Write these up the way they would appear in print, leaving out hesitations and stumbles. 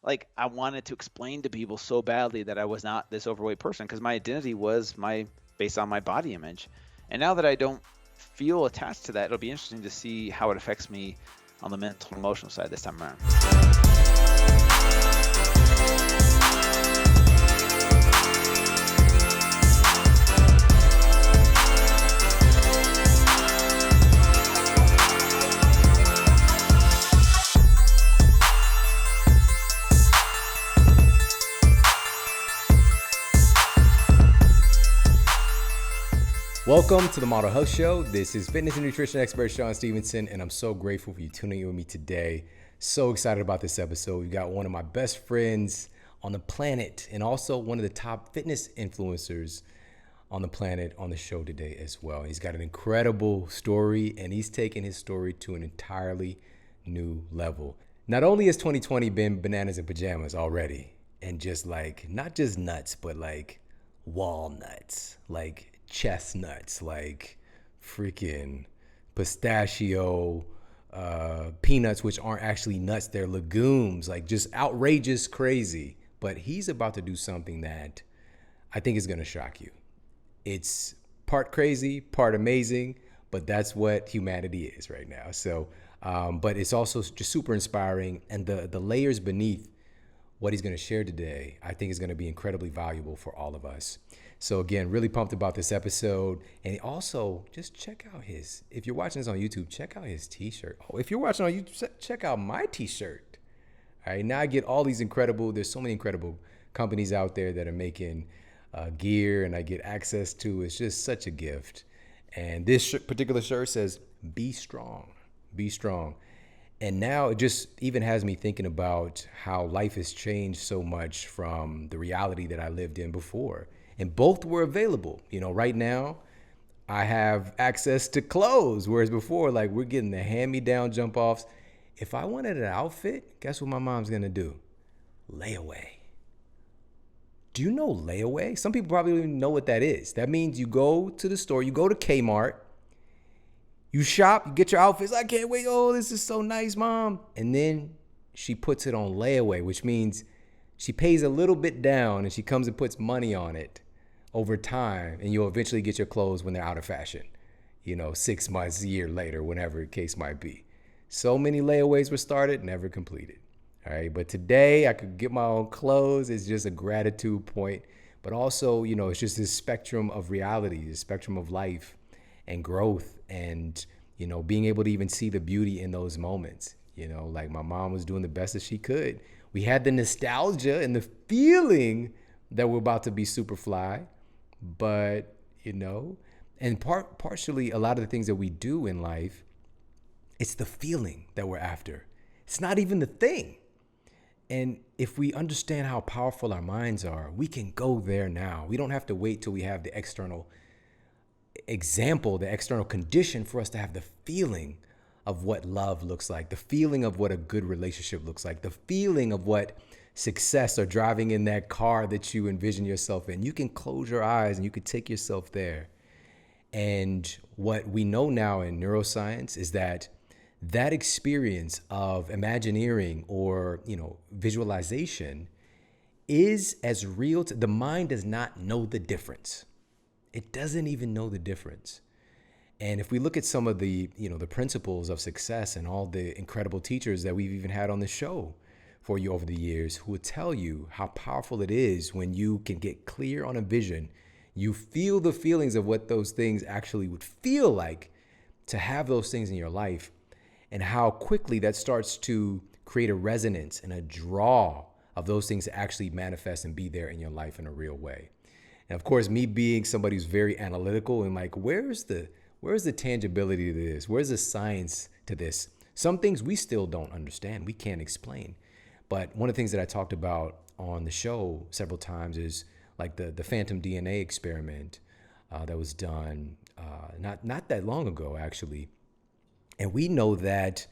like I wanted to explain to people so badly that I was not this overweight person because my identity was based on my body image. And now that I don't feel attached to that, it'll be interesting to see how it affects me on the mental and emotional side this time around. Welcome to the Model Health Show. This is fitness and nutrition expert Shawn Stevenson, and I'm so grateful for you tuning in with me today. So excited about this episode. We've got one of my best friends on the planet and also one of the top fitness influencers on the planet on the show today as well. He's got an incredible story, and he's taken his story to an entirely new level. Not only has 2020 been bananas and pajamas already, and just like, not just nuts, but like walnuts, like chestnuts, like freaking pistachio, peanuts, which aren't actually nuts, they're legumes, like just outrageous crazy. But he's about to do something that I think is going to shock you. It's part crazy, part amazing, but that's what humanity is right now. So, but it's also just super inspiring, and the layers beneath what he's going to share today, I think is going to be incredibly valuable for all of us. So again, really pumped about this episode. And also, just check out if you're watching this on YouTube, check out his t-shirt. Oh, if you're watching on YouTube, check out my t-shirt. All right, now I get all these there's so many incredible companies out there that are making gear, and I get access to. It's just such a gift. And this particular shirt says, be strong, be strong. And now it just even has me thinking about how life has changed so much from the reality that I lived in before. And both were available. You know, right now I have access to clothes, whereas before, like, we're getting the hand-me-down jump-offs. If I wanted an outfit, guess what my mom's gonna do? Layaway. Do you know layaway? Some people probably don't even know what that is. That means you go to the store, you go to Kmart, you shop, you get your outfits. I can't wait. Oh, this is so nice, Mom. And then she puts it on layaway, which means she pays a little bit down and she comes and puts money on it over time. And you'll eventually get your clothes when they're out of fashion, 6 months, a year later, whatever the case might be. So many layaways were started, never completed. All right. But today I could get my own clothes. It's just a gratitude point. But also, it's just this spectrum of reality, this spectrum of life and growth, and being able to even see the beauty in those moments. Like my mom was doing the best that she could. We had the nostalgia and the feeling that we're about to be super fly, but and partially a lot of the things that we do in life, it's the feeling that we're after. It's not even the thing. And if we understand how powerful our minds are, we can go there now. We don't have to wait till we have the external example, the external condition for us to have the feeling of what love looks like, the feeling of what a good relationship looks like, the feeling of what success or driving in that car that you envision yourself in. You can close your eyes and you can take yourself there. And what we know now in neuroscience is that experience of imagineering or, visualization is as real the mind does not know the difference. It doesn't even know the difference. And if we look at some of the, the principles of success and all the incredible teachers that we've even had on the show for you over the years, who would tell you how powerful it is when you can get clear on a vision, you feel the feelings of what those things actually would feel like to have those things in your life, and how quickly that starts to create a resonance and a draw of those things to actually manifest and be there in your life in a real way. And of course, me being somebody who's very analytical and like, where's the tangibility to this? Where's the science to this? Some things we still don't understand. We can't explain. But one of the things that I talked about on the show several times is like the phantom DNA experiment that was done not that long ago, actually. And we know that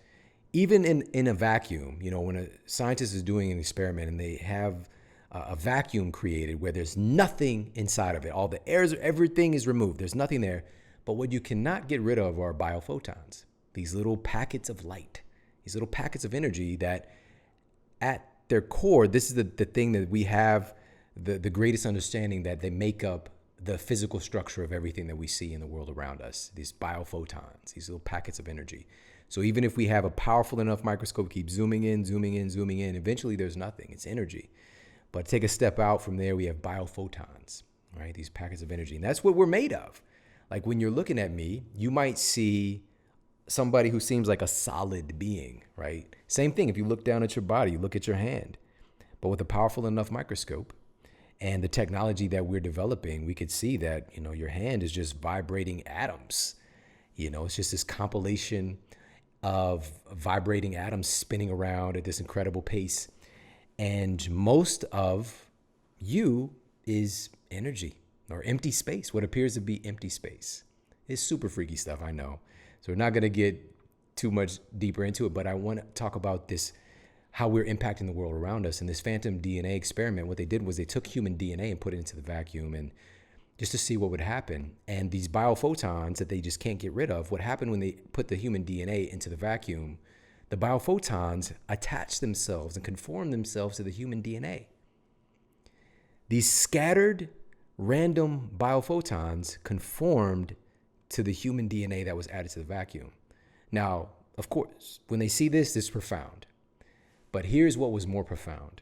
even in a vacuum, when a scientist is doing an experiment and they have a vacuum created where there's nothing inside of it. All the air, everything is removed. There's nothing there. But what you cannot get rid of are biophotons, these little packets of light, these little packets of energy that at their core, this is the thing that we have the greatest understanding, that they make up the physical structure of everything that we see in the world around us, these biophotons, these little packets of energy. So even if we have a powerful enough microscope, keep zooming in, eventually there's nothing. It's energy. But take a step out from there, we have biophotons, right? These packets of energy. And that's what we're made of. Like when you're looking at me, you might see somebody who seems like a solid being, right? Same thing if you look down at your body, you look at your hand. But with a powerful enough microscope and the technology that we're developing, we could see that, your hand is just vibrating atoms. It's just this compilation of vibrating atoms spinning around at this incredible pace. And most of you is energy or empty space, what appears to be empty space. It's super freaky stuff, I know. So we're not going to get too much deeper into it, but I want to talk about this, how we're impacting the world around us. And this phantom DNA experiment, what they did was they took human DNA and put it into the vacuum, and just to see what would happen. And these biophotons that they just can't get rid of, what happened when they put the human DNA into the vacuum, the biophotons attach themselves and conform themselves to the human DNA. These scattered random biophotons conformed to the human DNA that was added to the vacuum. Now, of course, when they see this is profound. But here's what was more profound.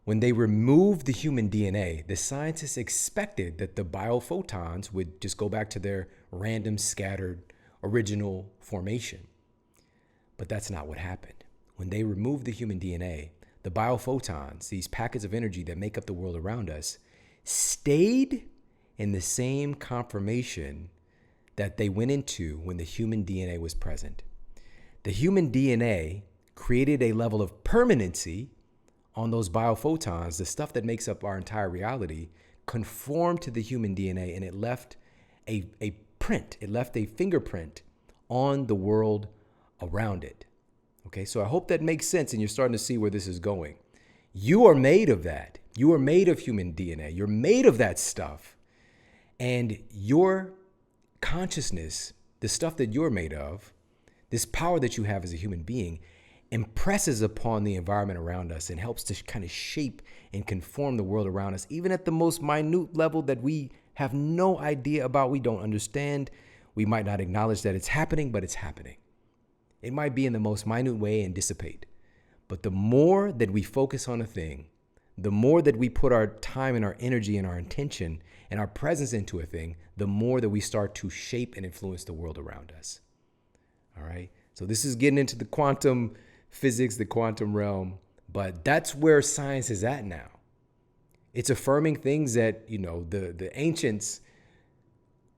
When they removed the human DNA, the scientists expected that the biophotons would just go back to their random, scattered, original formation. But that's not what happened. When they removed the human DNA, the biophotons, these packets of energy that make up the world around us, stayed in the same conformation that they went into when the human DNA was present. The human DNA created a level of permanency on those biophotons, the stuff that makes up our entire reality, conformed to the human DNA, and it left a print, it left a fingerprint on the world around it. Okay, so I hope that makes sense and you're starting to see where this is going. You are made of that. You are made of human DNA. You're made of that stuff. And your consciousness, the stuff that you're made of, this power that you have as a human being, impresses upon the environment around us and helps to kind of shape and conform the world around us, even at the most minute level that we have no idea about, we don't understand. We might not acknowledge that it's happening, but it's happening. It might be in the most minute way and dissipate. But the more that we focus on a thing, the more that we put our time and our energy and our intention and our presence into a thing, the more that we start to shape and influence the world around us. All right. So this is getting into the quantum physics, the quantum realm, but that's where science is at now. It's affirming things that, the ancients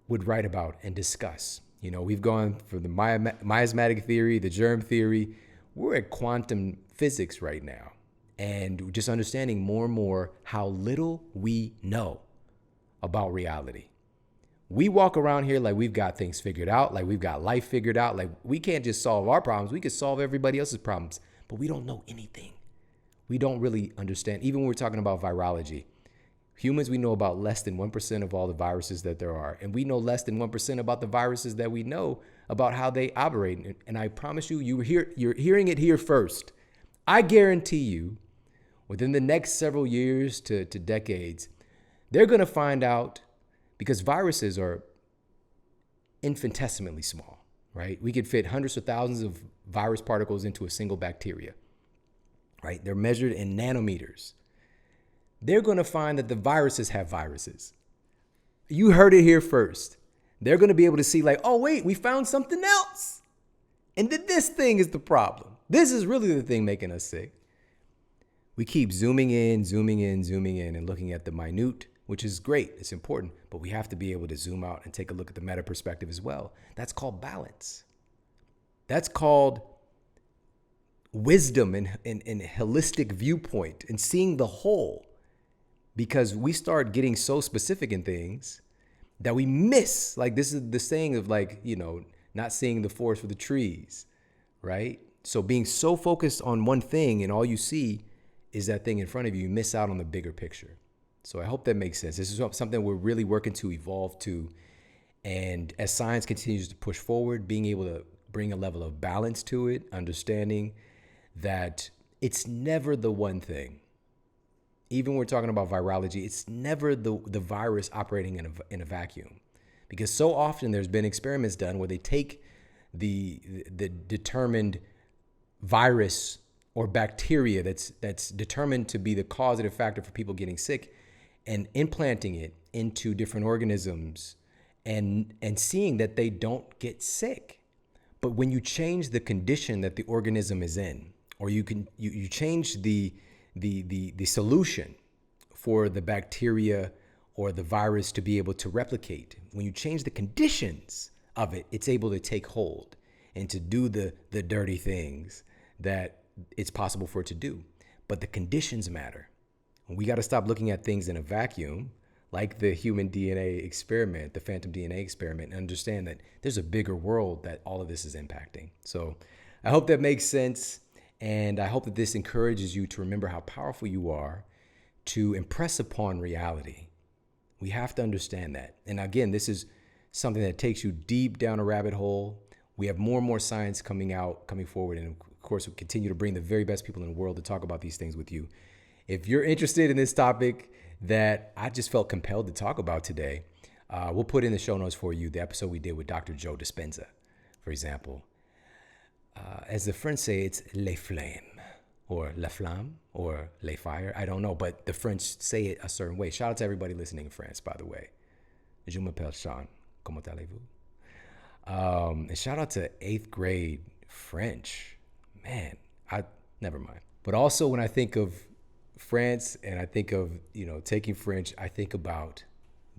would write about and discuss. We've gone from the miasmatic theory, the germ theory. We're at quantum physics right now. And we're just understanding more and more how little we know about reality. We walk around here like we've got things figured out, like we've got life figured out, like we can't just solve our problems. We could solve everybody else's problems, but we don't know anything. We don't really understand. Even when we're talking about virology, humans, we know about less than 1% of all the viruses that there are. And we know less than 1% about the viruses that we know about how they operate. And I promise you, you're hearing it here first. I guarantee you, within the next several years to decades, they're going to find out, because viruses are infinitesimally small, right? We could fit hundreds of thousands of virus particles into a single bacteria, right? They're measured in nanometers. They're going to find that the viruses have viruses. You heard it here first. They're going to be able to see like, oh, wait, we found something else. And that this thing is the problem. This is really the thing making us sick. We keep zooming in, and looking at the minute, which is great. It's important, but we have to be able to zoom out and take a look at the meta perspective as well. That's called balance. That's called wisdom and holistic viewpoint and seeing the whole, because we start getting so specific in things that we miss. Like this is the saying of not seeing the forest for the trees, right? So being so focused on one thing and all you see is that thing in front of you, you miss out on the bigger picture. So I hope that makes sense. This is something we're really working to evolve to. And as science continues to push forward, being able to bring a level of balance to it, understanding that it's never the one thing. Even when we're talking about virology, it's never the virus operating in a vacuum. Because so often there's been experiments done where they take the determined virus or bacteria that's determined to be the causative factor for people getting sick and implanting it into different organisms and seeing that they don't get sick. But when you change the condition that the organism is in, or you change the solution for the bacteria or the virus to be able to replicate, when you change the conditions of it, it's able to take hold and to do the dirty things that it's possible for it to do. But the conditions matter. We got to stop looking at things in a vacuum, like the human DNA experiment, the phantom DNA experiment, and understand that there's a bigger world that all of this is impacting. So I hope that makes sense. And I hope that this encourages you to remember how powerful you are to impress upon reality. We have to understand that. And again, this is something that takes you deep down a rabbit hole. We have more and more science coming forward. And of course, we continue to bring the very best people in the world to talk about these things with you. If you're interested in this topic that I just felt compelled to talk about today, we'll put in the show notes for you the episode we did with Dr. Joe Dispenza, for example. As the French say, it's les flammes, or la flamme, or les fire. I don't know, but the French say it a certain way. Shout out to everybody listening in France, by the way. Je m'appelle Shawn. Comment allez-vous? And shout out to 8th grade French. Man, never mind. But also when I think of France and I think of, taking French, I think about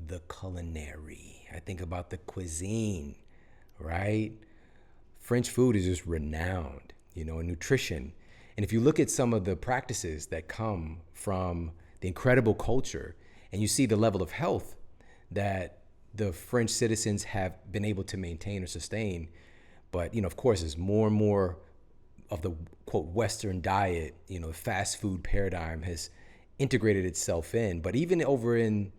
the culinary. I think about the cuisine, right? French food is just renowned, in nutrition. And if you look at some of the practices that come from the incredible culture and you see the level of health that the French citizens have been able to maintain or sustain, but, of course, as more and more of the, quote, Western diet, fast food paradigm has integrated itself in. But even over in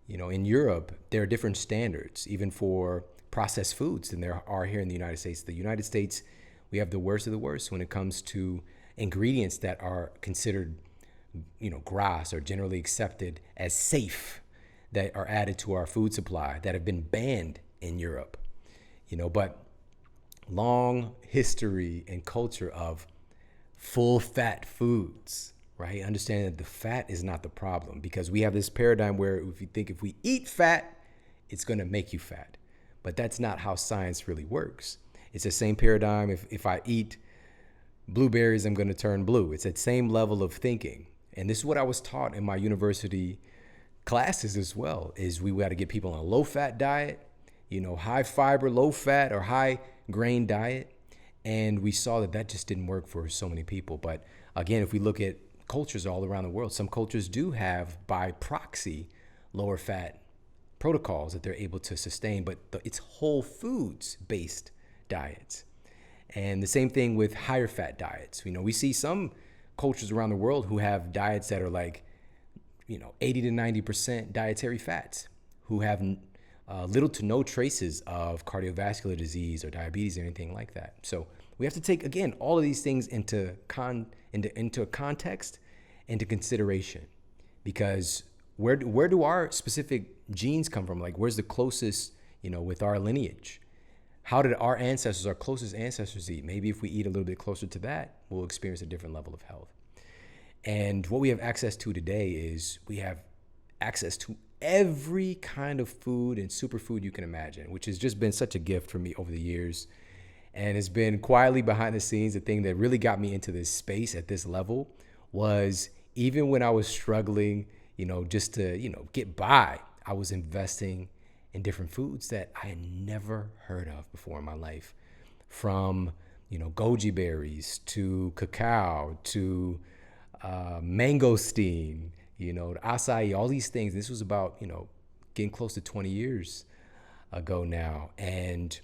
Europe, there are different standards, even for processed foods than there are here in the United States. The United States, we have the worst of the worst when it comes to ingredients that are considered, gras or generally accepted as safe, that are added to our food supply that have been banned in Europe, but long history and culture of full fat foods, right? Understanding that the fat is not the problem, because we have this paradigm where if you think if we eat fat, it's going to make you fat. But that's not how science really works. It's the same paradigm. If I eat blueberries, I'm going to turn blue. It's that same level of thinking. And this is what I was taught in my university classes as well, is we got to get people on a low fat diet, high fiber, low fat or high grain diet. And we saw that just didn't work for so many people. But again, if we look at cultures all around the world, some cultures do have by proxy lower fat protocols that they're able to sustain, but it's whole foods based diets. And the same thing with higher fat diets. We see some cultures around the world who have diets that are like, 80 to 90% dietary fats, who have little to no traces of cardiovascular disease or diabetes or anything like that. So we have to take, again, all of these things into context, into consideration, because where do our specific genes come from? Like, where's the closest, with our lineage? How did our closest ancestors eat? Maybe if we eat a little bit closer to that, we'll experience a different level of health. And what we have access to today is we have access to every kind of food and superfood you can imagine, which has just been such a gift for me over the years. And it's been quietly behind the scenes. The thing that really got me into this space at this level was, even when I was struggling, just to, get by, I was investing in different foods that I had never heard of before in my life. From, goji berries to cacao to mangosteen, to acai, all these things. This was about, getting close to 20 years ago now. And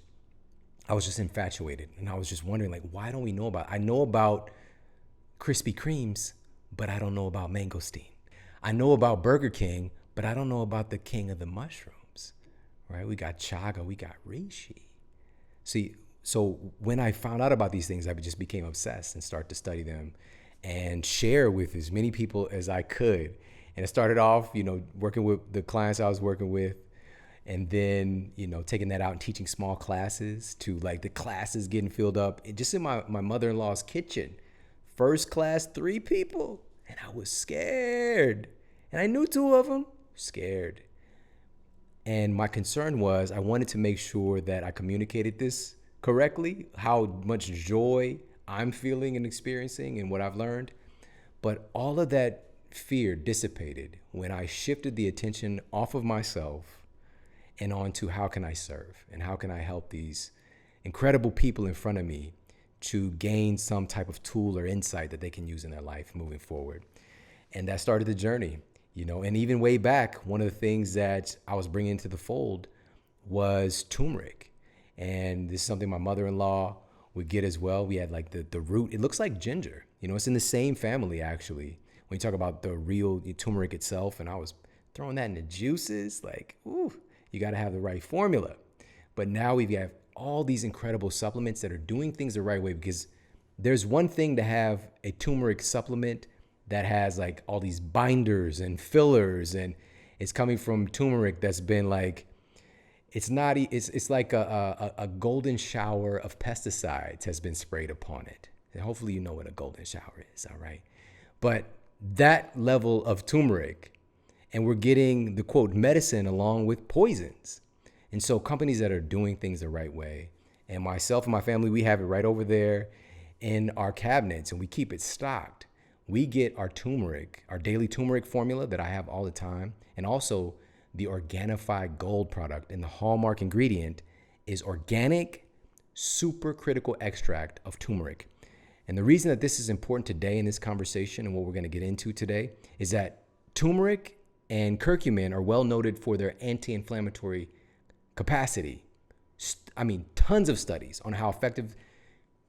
I was just infatuated. And I was just wondering, like, why don't we know about it? I know about Krispy Kremes, but I don't know about mangosteen. I know about Burger King, but I don't know about the king of the mushrooms, right? We got chaga, we got reishi. See, so when I found out about these things, I just became obsessed and started to study them and share with as many people as I could. And it started off, working with the clients I was working with, and then, taking that out and teaching small classes to like the classes getting filled up. And just in my mother-in-law's kitchen, first class, 3 people. And I was scared. And I knew 2 of them, scared. And my concern was I wanted to make sure that I communicated this correctly, how much joy I'm feeling and experiencing and what I've learned. But all of that fear dissipated when I shifted the attention off of myself and onto how can I serve and how can I help these incredible people in front of me to gain some type of tool or insight that they can use in their life moving forward. And that started the journey, and even way back, one of the things that I was bringing into the fold was turmeric. And this is something my mother-in-law would get as well. We had like the root. It looks like ginger. It's in the same family, actually, when you talk about the real turmeric itself. And I was throwing that in the juices, like, ooh, you got to have the right formula. But now we have all these incredible supplements that are doing things the right way, because there's one thing to have a turmeric supplement that has like all these binders and fillers, and it's coming from turmeric that's been like, it's like a golden shower of pesticides has been sprayed upon it. And hopefully you know what a golden shower is, all right? But that level of turmeric, and we're getting the quote medicine along with poisons. And so companies that are doing things the right way, and myself and my family, we have it right over there in our cabinets, and we keep it stocked. We get our turmeric, our daily turmeric formula that I have all the time, and also the Organifi Gold product. And the hallmark ingredient is organic supercritical extract of turmeric. And the reason that this is important today in this conversation and what we're going to get into today is that turmeric and curcumin are well noted for their anti-inflammatory capacity. Tons of studies on how effective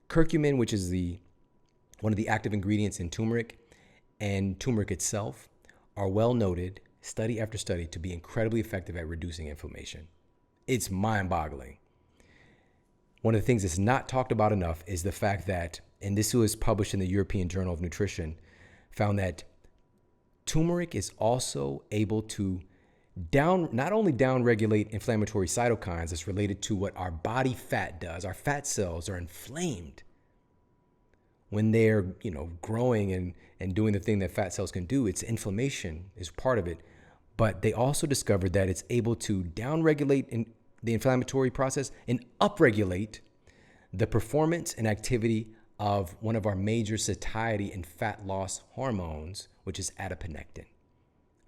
curcumin, which is one of the active ingredients in turmeric, and turmeric itself are well noted, study after study, to be incredibly effective at reducing inflammation. It's mind-boggling. One of the things that's not talked about enough is the fact that, and this was published in the European Journal of Nutrition, found that turmeric is also able to not only downregulate inflammatory cytokines that's related to what our body fat does. Our fat cells are inflamed when they're, growing and doing the thing that fat cells can do. It's inflammation is part of it. But they also discovered that it's able to downregulate the inflammatory process and upregulate the performance and activity of one of our major satiety and fat loss hormones, which is adiponectin.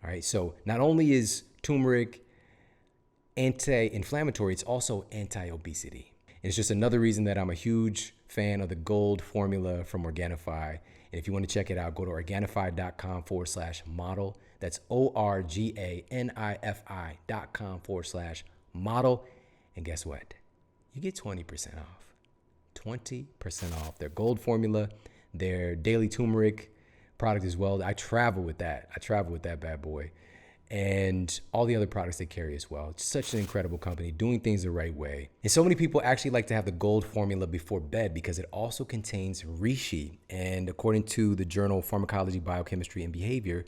All right, so not only is turmeric anti-inflammatory, it's also anti-obesity. And it's just another reason that I'm a huge fan of the gold formula from Organifi. And if you want to check it out, go to Organifi.com/model. That's Organifi.com/model. And guess what? You get 20% off. 20% off their gold formula, their daily turmeric product as well. I travel with that. Bad boy. And all the other products they carry as well. It's such an incredible company doing things the right way. And so many people actually like to have the gold formula before bed because it also contains reishi. And according to the journal Pharmacology, Biochemistry, and Behavior,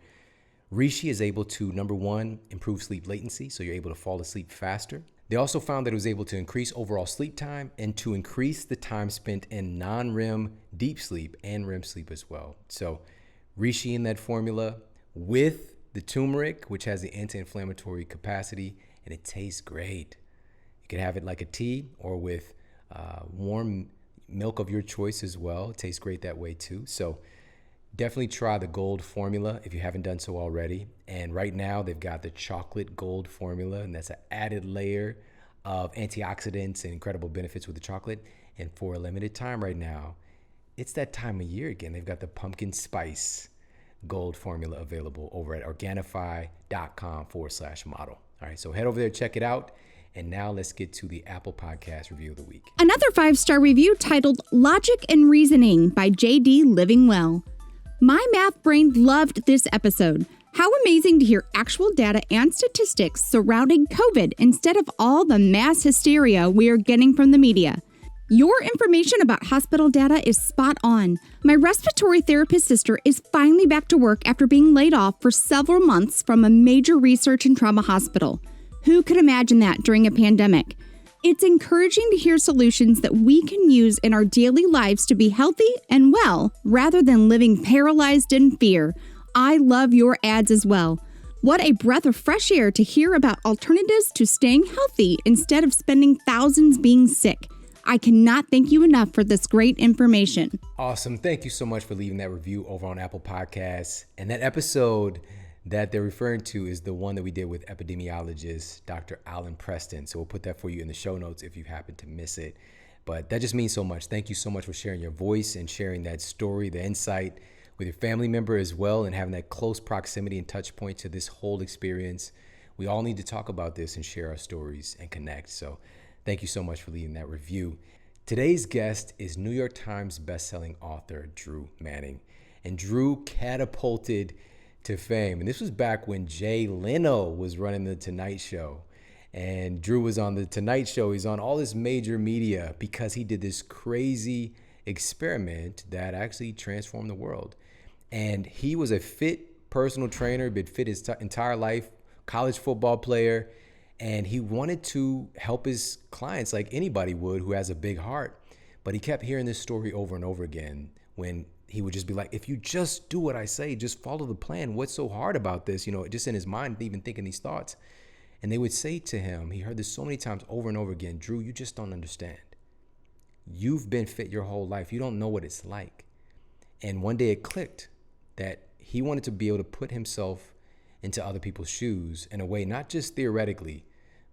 reishi is able to, number one, improve sleep latency, so you're able to fall asleep faster. They also found that it was able to increase overall sleep time and to increase the time spent in non-REM deep sleep and REM sleep as well. So reishi in that formula with the turmeric, which has the anti-inflammatory capacity, and it tastes great. You can have it like a tea or with warm milk of your choice as well. It tastes great that way too. So definitely try the gold formula if you haven't done so already. And right now they've got the chocolate gold formula, and that's an added layer of antioxidants and incredible benefits with the chocolate. And for a limited time right now, it's that time of year again. They've got the pumpkin spice gold formula available over at Organifi.com/model. All right, so head over there, check it out. And now let's get to the Apple Podcast Review of the Week. Another 5-star review titled Logic and Reasoning by JD Living Well. My math brain loved this episode. How amazing to hear actual data and statistics surrounding COVID instead of all the mass hysteria we are getting from the media. Your information about hospital data is spot on. My respiratory therapist sister is finally back to work after being laid off for several months from a major research and trauma hospital. Who could imagine that during a pandemic? It's encouraging to hear solutions that we can use in our daily lives to be healthy and well, rather than living paralyzed in fear. I love your ads as well. What a breath of fresh air to hear about alternatives to staying healthy instead of spending thousands being sick. I cannot thank you enough for this great information. Awesome. Thank you so much for leaving that review over on Apple Podcasts. And that episode that they're referring to is the one that we did with epidemiologist Dr. Alan Preston. So we'll put that for you in the show notes if you happen to miss it. But that just means so much. Thank you so much for sharing your voice and sharing that story, the insight with your family member as well, and having that close proximity and touch point to this whole experience. We all need to talk about this and share our stories and connect. So thank you so much for leaving that review. Today's guest is New York Times bestselling author Drew Manning. And Drew catapulted to fame. And this was back when Jay Leno was running The Tonight Show. And Drew was on The Tonight Show. He's on all this major media because he did this crazy experiment that actually transformed the world. And he was a fit personal trainer, been fit his entire life, college football player. And he wanted to help his clients like anybody would who has a big heart. But he kept hearing this story over and over again when he would just be like, if you just do what I say, just follow the plan. What's so hard about this? You know, just in his mind, even thinking these thoughts. And they would say to him, he heard this so many times over and over again, Drew, you just don't understand. You've been fit your whole life. You don't know what it's like. And one day it clicked that he wanted to be able to put himself into other people's shoes in a way, not just theoretically,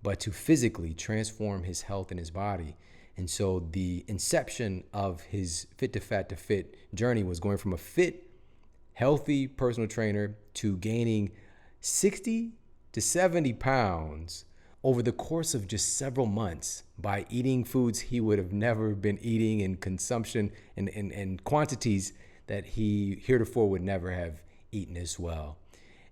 but to physically transform his health and his body. And so the inception of his Fit2Fat2Fit journey was going from a fit, healthy personal trainer to gaining 60 to 70 pounds over the course of just several months by eating foods he would have never been eating in consumption and quantities that he heretofore would never have eaten as well.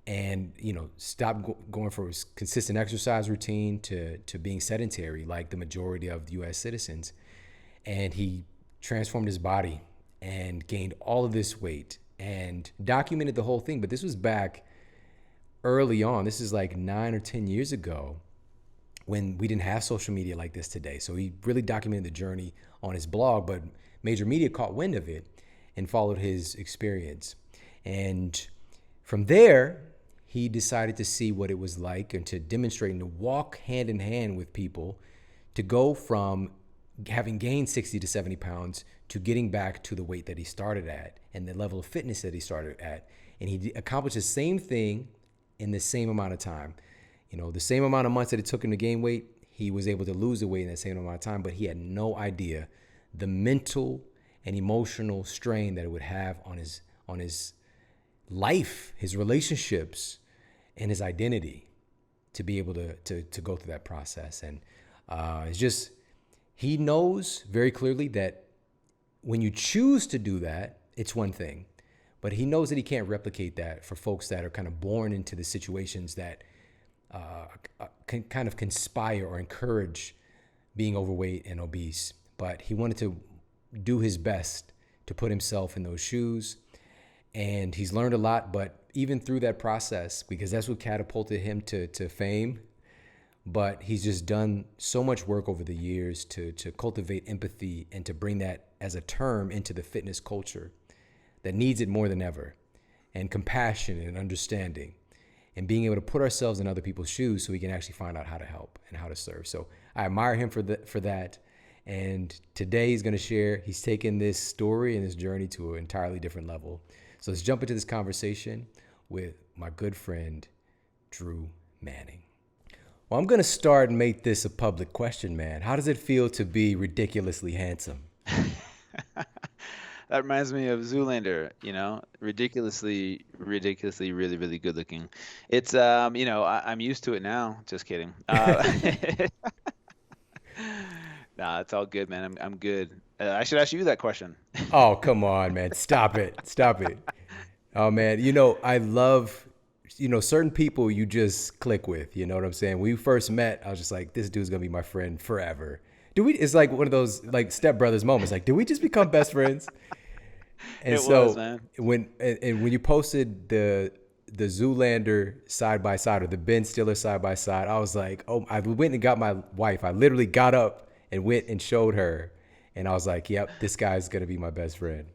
And, you know, stop going for his consistent exercise routine to being sedentary like the majority of U.S. citizens. And he transformed his body and gained all of this weight and documented the whole thing. But this was back early on. This is like 9 or 10 years ago when we didn't have social media like this today. So he really documented the journey on his blog, but major media caught wind of it and followed his experience. And from there, he decided to see what it was like and to demonstrate and to walk hand in hand with people to go from having gained 60 to 70 pounds to getting back to the weight that he started at and the level of fitness that he started at. And he accomplished the same thing in the same amount of time. You know, the same amount of months that it took him to gain weight, he was able to lose the weight in that same amount of time, but he had no idea the mental and emotional strain that it would have on his life, his relationships, and his identity to be able to go through that process. And it's just, he knows very clearly that when you choose to do that, it's one thing, but he knows that he can't replicate that for folks that are kind of born into the situations that can kind of conspire or encourage being overweight and obese. But he wanted to do his best to put himself in those shoes. And he's learned a lot, but even through that process, because that's what catapulted him to fame, but he's just done so much work over the years to cultivate empathy and to bring that as a term into the fitness culture that needs it more than ever, and compassion and understanding and being able to put ourselves in other people's shoes so we can actually find out how to help and how to serve. So I admire him for that. And today he's going to share, he's taken this story and this journey to an entirely different level. So let's jump into this conversation with my good friend, Drew Manning. Well, I'm going to start and make this a public question, man. How does it feel to be ridiculously handsome? That reminds me of Zoolander, you know, ridiculously, really, really good looking. It's, you know, I'm used to it now. Just kidding. Nah, it's all good, man. I'm good. I should ask you that question. Oh, come on, man. Stop it. Oh, man. You know, I love, you know, certain people you just click with, you know what I'm saying? When we first met, I was just like, this dude's going to be my friend forever. do we? It's like one of those like stepbrothers moments. Like, do we just become best friends? And It was, so man. when you posted the Zoolander side by side or the Ben Stiller side by side, I was like, oh, I went and got my wife. I literally got up and went and showed her, and I was like, yep, this guy's gonna be my best friend.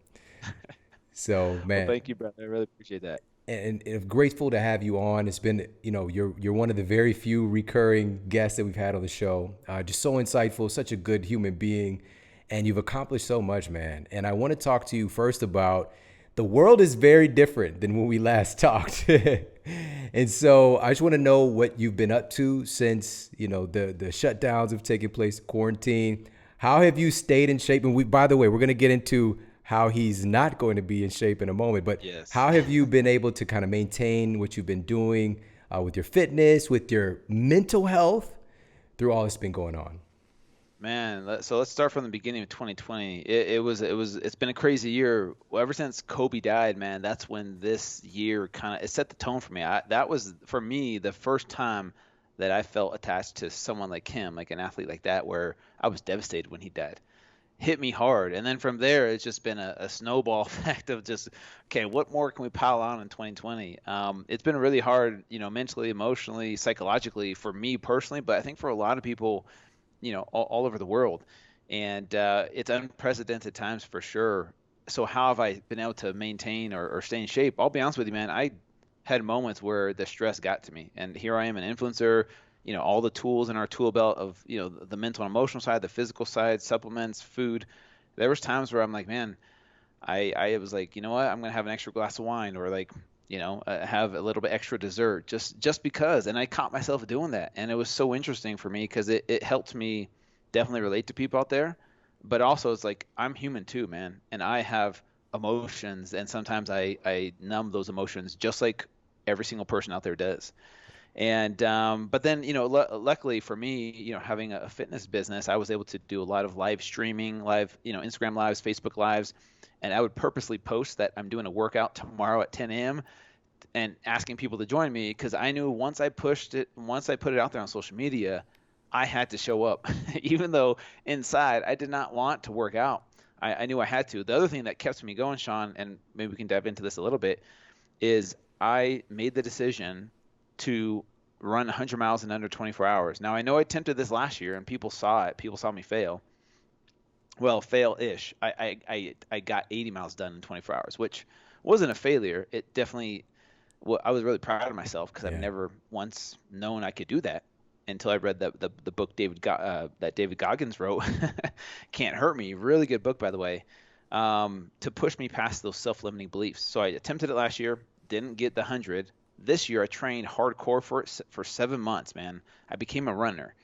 So Well, man, thank you, brother. I really appreciate that. and grateful to have you on. It's been, you're one of the very few recurring guests that we've had on the show. Just so insightful, such a good human being, and you've accomplished so much, man. And I want to talk to you first about the world is very different than when we last talked. And so I just want to know what you've been up to since, the shutdowns have taken place, quarantine. How have you stayed in shape? And by the way, we're going to get into how he's not going to be in shape in a moment, but Yes. how have you been able to kind of maintain what you've been doing with your fitness, with your mental health through all that's been going on? Man, so let's start from the beginning of 2020. It's been a crazy year. Well, ever since Kobe died, man, that's when this year kind of it set the tone for me. That was for me the first time that I felt attached to someone like him, like an athlete like that, where I was devastated when he died. Hit me hard. And then from there, it's just been a snowball effect of just, okay, what more can we pile on in 2020? It's been really hard, mentally, emotionally, psychologically for me personally, but I think for a lot of people, all over the world. And it's unprecedented times for sure. So how have I been able to maintain or stay in shape? I'll be honest with you, man. I had moments where the stress got to me, and here I am, an influencer. All the tools in our tool belt of the mental and emotional side, the physical side, supplements, food. There was times where I'm like, man, I was like, you know what? I'm gonna have an extra glass of wine, or like, have a little bit extra dessert, just because. And I caught myself doing that, and it was so interesting for me because it helped me definitely relate to people out there. But also, it's like I'm human too, man, and I have emotions, and sometimes I numb those emotions just like every single person out there does. And but then, luckily for me, having a fitness business, I was able to do a lot of live streaming, live, Instagram lives, Facebook lives, and I would purposely post that I'm doing a workout tomorrow at 10 a.m. and asking people to join me because I knew once I put it out there on social media, I had to show up, even though inside I did not want to work out. I knew I had to. The other thing that kept me going, Shawn, and maybe we can dive into this a little bit, is I made the decision to run 100 miles in under 24 hours. Now, I know I attempted this last year and people saw it. People saw me fail. Well, fail-ish. I got 80 miles done in 24 hours, which wasn't a failure. It definitely, well, I was really proud of myself because I've Yeah. never once known I could do that until I read the book that David Goggins wrote, Can't Hurt Me. Really good book, by the way, to push me past those self-limiting beliefs. So I attempted it last year, didn't get the 100. This year I trained hardcore for it for 7 months, man. I became a runner,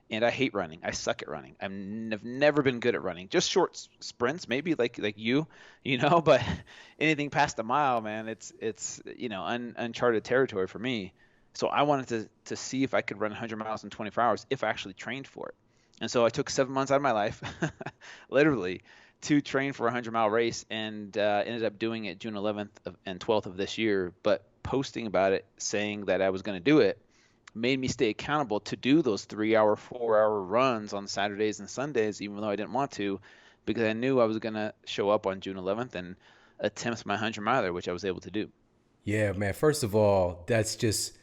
and I hate running. I suck at running. I've never been good at running. Just short sprints, maybe like but anything past a mile, man, it's uncharted territory for me. So I wanted to see if I could run 100 miles in 24 hours if I actually trained for it. And so I took 7 months out of my life, literally, to train for a 100-mile race, and ended up doing it June 11th and 12th of this year. But posting about it, saying that I was going to do it, made me stay accountable to do those 3-hour, 4-hour runs on Saturdays and Sundays, even though I didn't want to, because I knew I was going to show up on June 11th and attempt my 100-miler, which I was able to do. Yeah, man. First of all, that's just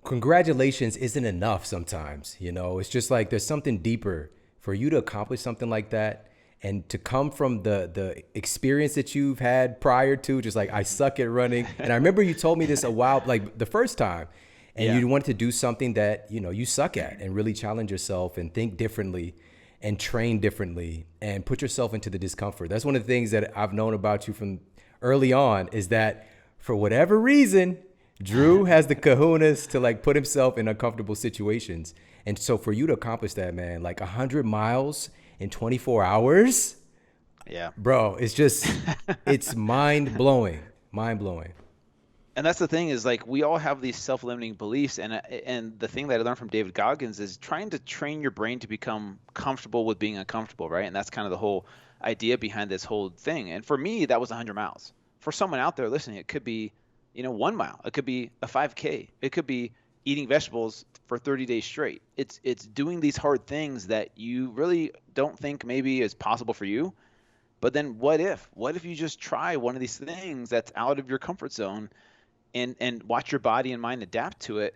congratulations isn't enough sometimes. It's just like there's something deeper for you to accomplish something like that. And to come from the experience that you've had prior to, just like, I suck at running. And I remember you told me this a while, like the first time, and Yeah. you wanted to do something that, you suck at and really challenge yourself and think differently and train differently and put yourself into the discomfort. That's one of the things that I've known about you from early on, is that for whatever reason, Drew has the kahunas to like put himself in uncomfortable situations. And so for you to accomplish that, man, like 100 miles in 24 hours, Yeah. bro, it's mind blowing. And that's the thing, is like we all have these self-limiting beliefs, and the thing that I learned from David Goggins is trying to train your brain to become comfortable with being uncomfortable, right? And that's kind of the whole idea behind this whole thing. And for me, that was 100 miles. For someone out there listening, it could be, 1 mile. It could be a 5K. It could be eating vegetables for 30 days straight. It's doing these hard things that you really don't think maybe is possible for you. But then what if? What if you just try one of these things that's out of your comfort zone and watch your body and mind adapt to it,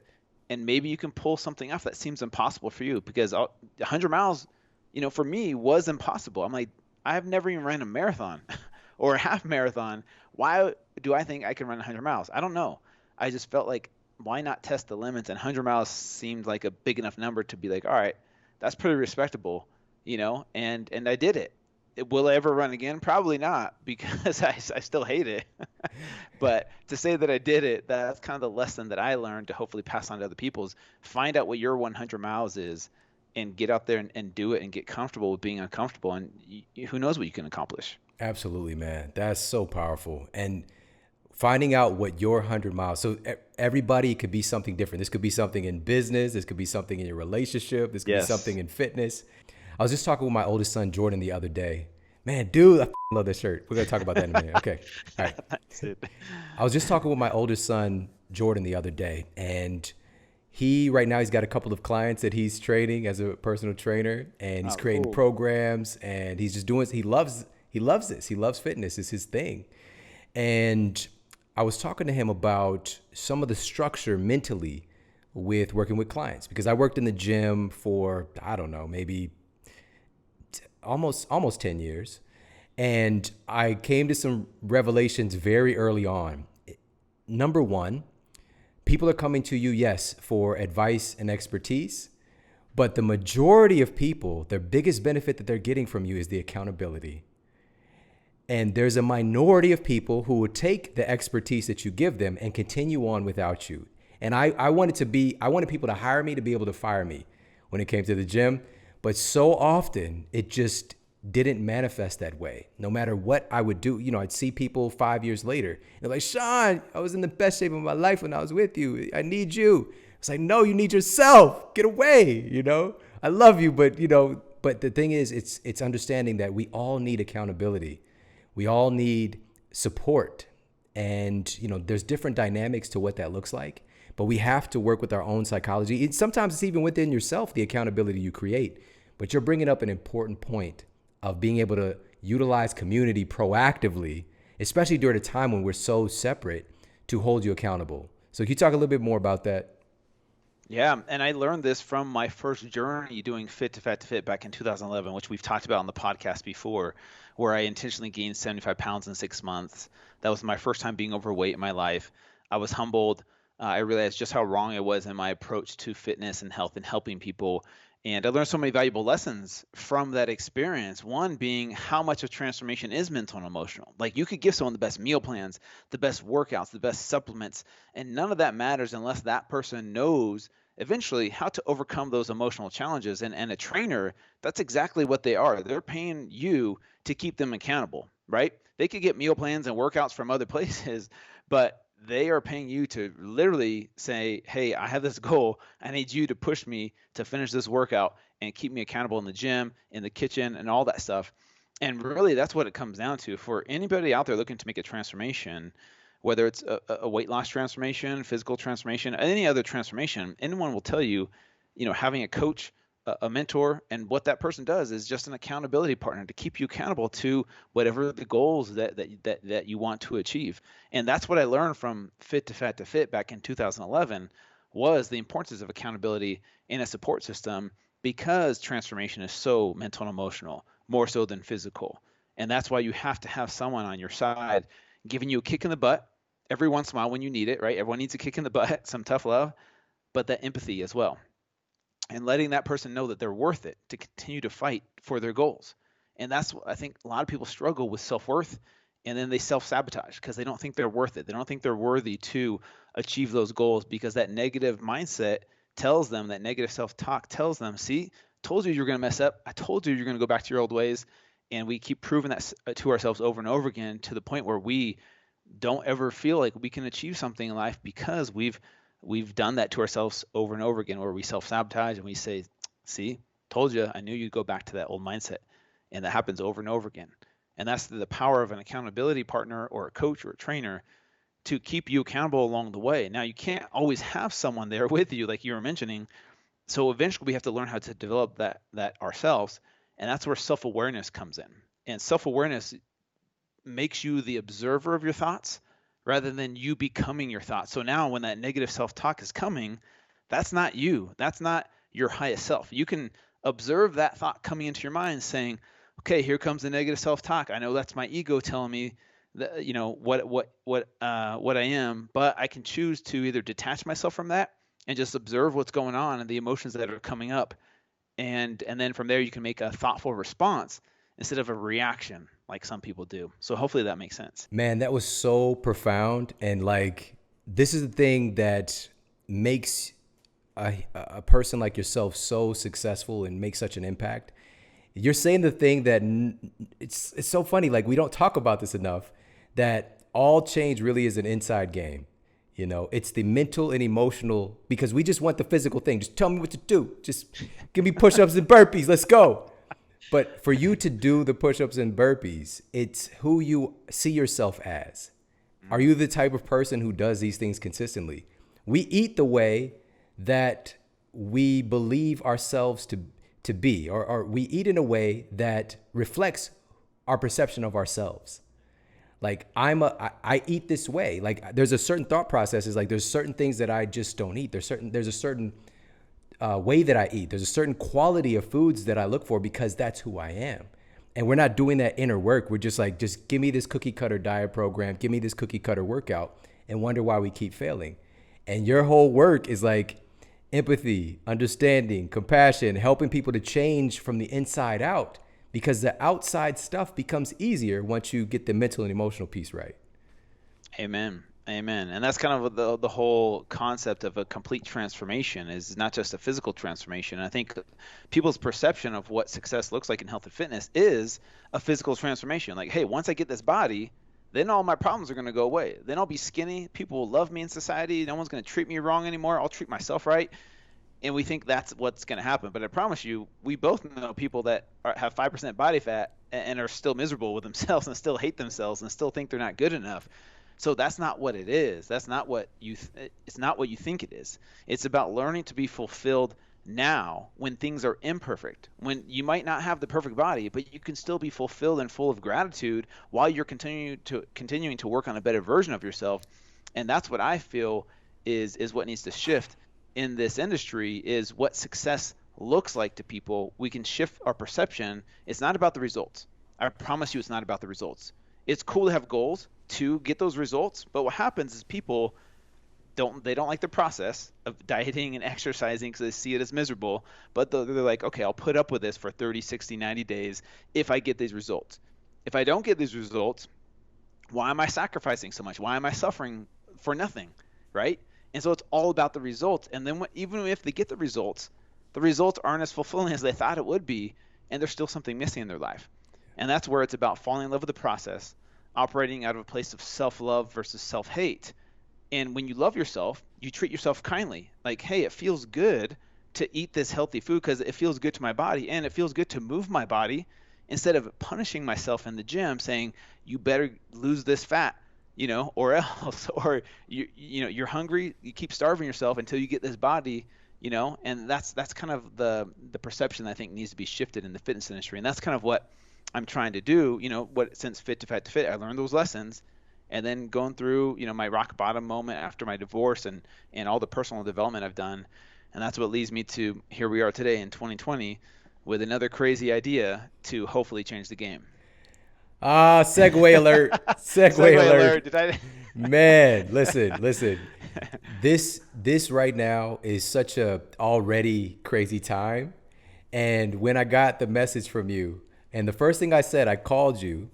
and maybe you can pull something off that seems impossible for you, because 100 miles, for me was impossible. I'm like, I've never even ran a marathon or a half marathon. Why do I think I can run 100 miles? I don't know. I just felt like, why not test the limits? And 100 miles seemed like a big enough number to be like, all right, that's pretty respectable, and I did it. Will I ever run again? Probably not, because I still hate it. But to say that I did it, that's kind of the lesson that I learned to hopefully pass on to other people, is find out what your 100 miles is and get out there and do it and get comfortable with being uncomfortable. And who knows what you can accomplish. Absolutely, man. That's so powerful. And finding out what your 100 miles, so everybody could be something different. This could be something in business. This could be something in your relationship. This could be something in fitness. I was just talking with my oldest son, Jordan, the other day. Man, dude, I love that shirt. We're going to talk about that in a minute. Okay. All right. That's it. I was just talking with my oldest son, Jordan, the other day. And right now he's got a couple of clients that he's training as a personal trainer. And he's creating programs. And he's just doing, he loves this. He loves fitness. It's his thing. And I was talking to him about some of the structure mentally with working with clients. Because I worked in the gym for, I don't know, maybe almost 10 years. And I came to some revelations very early on. Number one, people are coming to you, yes, for advice and expertise, but the majority of people, their biggest benefit that they're getting from you is the accountability. And there's a minority of people who will take the expertise that you give them and continue on without you. And I wanted people to hire me to be able to fire me when it came to the gym. But so often it just didn't manifest that way. No matter what I would do, I'd see people 5 years later. They're like, Shawn, I was in the best shape of my life when I was with you. I need you. It's like, no, you need yourself. Get away. I love you, but the thing is, it's understanding that we all need accountability. We all need support. And, there's different dynamics to what that looks like. But we have to work with our own psychology. Sometimes it's even within yourself, the accountability you create. But you're bringing up an important point of being able to utilize community proactively, especially during a time when we're so separate, to hold you accountable. So can you talk a little bit more about that? Yeah, and I learned this from my first journey doing Fit2Fat2Fit back in 2011, which we've talked about on the podcast before, where I intentionally gained 75 pounds in 6 months. That was my first time being overweight in my life. I was humbled. I realized just how wrong I was in my approach to fitness and health and helping people. And I learned so many valuable lessons from that experience. One being how much of transformation is mental and emotional. Like, you could give someone the best meal plans, the best workouts, the best supplements, and none of that matters unless that person knows eventually how to overcome those emotional challenges. And a trainer, that's exactly what they are. They're paying you to keep them accountable, right? They could get meal plans and workouts from other places, but they are paying you to literally say, hey, I have this goal. I need you to push me to finish this workout and keep me accountable in the gym, in the kitchen, and all that stuff. And really, that's what it comes down to. For anybody out there looking to make a transformation, whether it's a weight loss transformation, physical transformation, any other transformation, anyone will tell you, having a coach, a mentor, and what that person does is just an accountability partner to keep you accountable to whatever the goals that you want to achieve. And that's what I learned from Fit2Fat2Fit back in 2011, was the importance of accountability in a support system, because transformation is so mental and emotional, more so than physical. And that's why you have to have someone on your side giving you a kick in the butt every once in a while when you need it, right? Everyone needs a kick in the butt, some tough love, but that empathy as well. And letting that person know that they're worth it to continue to fight for their goals. And that's what I think a lot of people struggle with, self-worth, and then they self-sabotage because they don't think they're worth it. They don't think they're worthy to achieve those goals, because that negative mindset tells them, that negative self-talk tells them, see, told you you're going to mess up. I told you you're going to go back to your old ways. And we keep proving that to ourselves over and over again, to the point where we don't ever feel like we can achieve something in life, because we've done that to ourselves over and over again, where we self-sabotage and we say, see, told you, I knew you'd go back to that old mindset. And that happens over and over again. And that's the power of an accountability partner or a coach or a trainer, to keep you accountable along the way. Now, you can't always have someone there with you, like you were mentioning. So eventually we have to learn how to develop that ourselves. And that's where self-awareness comes in. And self-awareness makes you the observer of your thoughts rather than you becoming your thoughts. So now when that negative self-talk is coming, that's not you. That's not your highest self. You can observe that thought coming into your mind saying, okay, here comes the negative self-talk. I know that's my ego telling me that, what I am, but I can choose to either detach myself from that and just observe what's going on and the emotions that are coming up. And then from there, you can make a thoughtful response instead of a reaction like some people do. So hopefully that makes sense. Man, that was so profound. And like, this is the thing that makes a person like yourself so successful and make such an impact. You're saying the thing that it's so funny. Like, we don't talk about this enough, that all change really is an inside game. You know, it's the mental and emotional, because we just want the physical thing. Just tell me what to do. Just give me push-ups and burpees. Let's go. But for you to do the push-ups and burpees, it's who you see yourself as. Are you the type of person who does these things consistently? We eat the way that we believe ourselves to be, or we eat in a way that reflects our perception of ourselves. Like, I eat this way. Like, there's a certain thought process. Is like, there's certain things that I just don't eat. There's a certain way that I eat. There's a certain quality of foods that I look for because that's who I am. And we're not doing that inner work. We're just like, just give me this cookie cutter diet program. Give me this cookie cutter workout, and wonder why we keep failing. And your whole work is like empathy, understanding, compassion, helping people to change from the inside out, because the outside stuff becomes easier once you get the mental and emotional piece right. Amen. Amen. And that's kind of the whole concept of a complete transformation, is not just a physical transformation. I think people's perception of what success looks like in health and fitness is a physical transformation. Like, hey, once I get this body, then all my problems are going to go away. Then I'll be skinny. People will love me in society. No one's going to treat me wrong anymore. I'll treat myself right. And we think that's what's going to happen. But I promise you, we both know people that have 5% body fat and are still miserable with themselves and still hate themselves and still think they're not good enough. So that's not what it is. That's not what it's not what you think it is. It's about learning to be fulfilled now when things are imperfect, when you might not have the perfect body, but you can still be fulfilled and full of gratitude while you're continuing to work on a better version of yourself. And that's what I feel is what needs to shift in this industry, is what success looks like to people. We can shift our perception. It's not about the results. I promise you, it's not about the results. It's cool to have goals to get those results, but what happens is people don't like the process of dieting and exercising because they see it as miserable, but they're like, okay, I'll put up with this for 30, 60, 90 days if I get these results. If I don't get these results, why am I sacrificing so much? Why am I suffering for nothing, right? And so it's all about the results. And then even if they get the results aren't as fulfilling as they thought it would be, and there's still something missing in their life. And that's where it's about falling in love with the process, operating out of a place of self-love versus self-hate. And when you love yourself, you treat yourself kindly. Like, hey, it feels good to eat this healthy food because it feels good to my body, and it feels good to move my body, instead of punishing myself in the gym saying, you better lose this fat, or else, or you're hungry, you keep starving yourself until you get this body, and that's kind of the perception that I think needs to be shifted in the fitness industry. And that's kind of what I'm trying to do, since Fit2Fat2Fit, I learned those lessons, and then going through, my rock bottom moment after my divorce and all the personal development I've done. And that's what leads me to here we are today in 2020 with another crazy idea to hopefully change the game. Segue alert. Segue alert. Did I? Man, listen. This right now is such a already crazy time. And when I got the message from you, and the first thing I said, I called you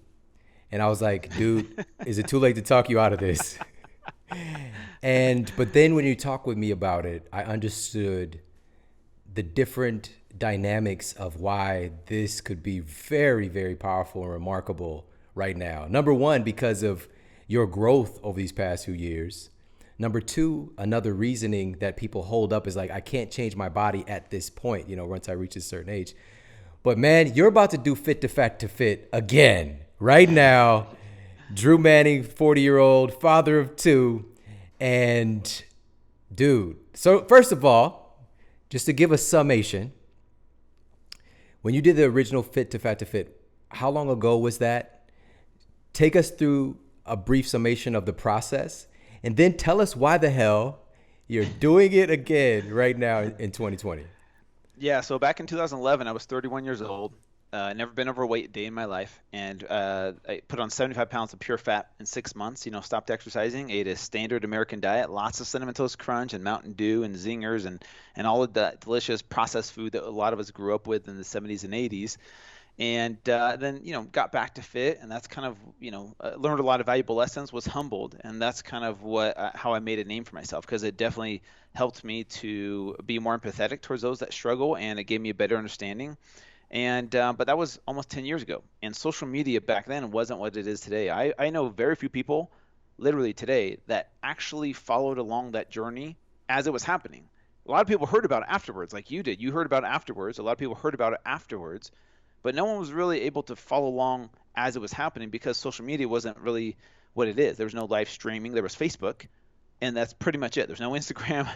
and I was like, dude, is it too late to talk you out of this? But then when you talk with me about it, I understood the different dynamics of why this could be very, very powerful and remarkable right now. Number one, because of your growth over these past few years. Number two, another reasoning that people hold up is like, I can't change my body at this point, once I reach a certain age. But man, you're about to do Fit2Fat2Fit again right now. Drew Manning, 40-year-old, father of two. And dude, so first of all, just to give a summation, when you did the original Fit2Fat2Fit, how long ago was that? Take us through a brief summation of the process, and then tell us why the hell you're doing it again right now in 2020. Yeah, so back in 2011, I was 31 years old. Never been overweight a day in my life, and I put on 75 pounds of pure fat in 6 months. Stopped exercising, ate a standard American diet, lots of Cinnamon Toast Crunch and Mountain Dew and Zingers and all of that delicious processed food that a lot of us grew up with in the 70s and 80s. And then got back to fit, and that's kind of learned a lot of valuable lessons, was humbled, and that's kind of what how I made a name for myself, because it definitely helped me to be more empathetic towards those that struggle, and it gave me a better understanding. And but that was almost 10 years ago, and social media back then wasn't what it is today. I know very few people literally today that actually followed along that journey as it was happening. A lot of people heard about it afterwards, like you did. You heard about it afterwards. A lot of people heard about it afterwards, but no one was really able to follow along as it was happening, because social media wasn't really what it is. There was no live streaming. There was Facebook, and that's pretty much it. There's no Instagram.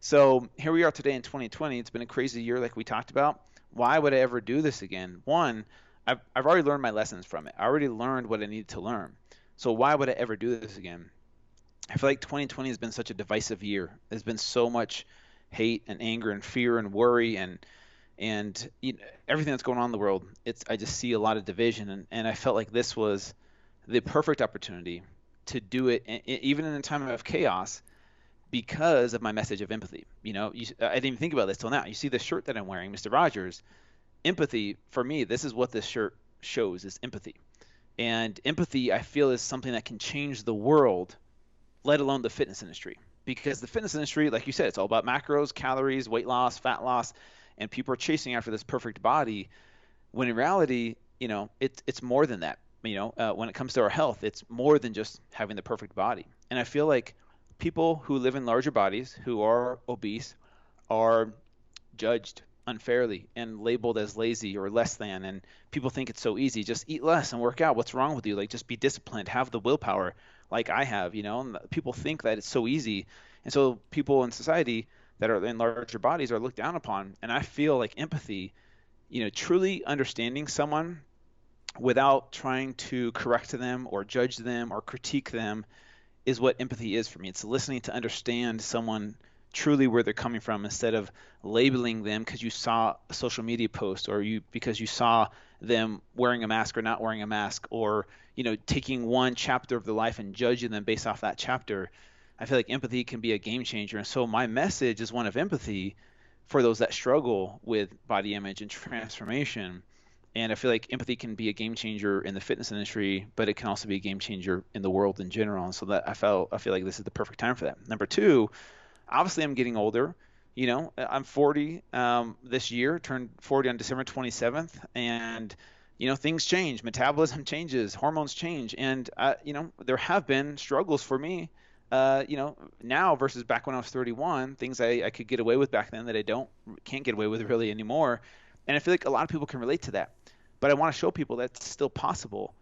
So here we are today in 2020. It's been a crazy year, like we talked about. Why would I ever do this again? One, I've already learned my lessons from it. I already learned what I needed to learn. So why would I ever do this again? I feel like 2020 has been such a divisive year. There's been so much hate and anger and fear and worry and everything that's going on in the world. I just see a lot of division, and I felt like this was the perfect opportunity to do it, even in a time of chaos, because of my message of empathy. I didn't even think about this till now. You see the shirt that I'm wearing, Mr. Rogers. Empathy, for me, this is what this shirt shows, is empathy. And empathy, I feel, is something that can change the world, let alone the fitness industry. Because the fitness industry, like you said, it's all about macros, calories, weight loss, fat loss, and people are chasing after this perfect body, when in reality, it's more than that. When it comes to our health, it's more than just having the perfect body. And I feel like people who live in larger bodies, who are obese, are judged unfairly and labeled as lazy or less than. And people think it's so easy. Just eat less and work out. What's wrong with you? Like, just be disciplined, have the willpower like I have, and people think that it's so easy. And so people in society that are in larger bodies are looked down upon. And I feel like empathy, truly understanding someone without trying to correct them or judge them or critique them, is what empathy is for me. It's listening to understand someone truly where they're coming from, instead of labeling them because you saw a social media post, or because you saw them wearing a mask or not wearing a mask, or taking one chapter of their life and judging them based off that chapter. I feel like empathy can be a game changer. And so my message is one of empathy for those that struggle with body image and transformation. And I feel like empathy can be a game changer in the fitness industry, but it can also be a game changer in the world in general. And so that I feel like this is the perfect time for that. Number two, obviously I'm getting older. I'm 40 this year, turned 40 on December 27th, and things change, metabolism changes, hormones change, and there have been struggles for me. Now versus back when I was 31, things I could get away with back then that I can't get away with really anymore. And I feel like a lot of people can relate to that. But I want to show people that it's still possible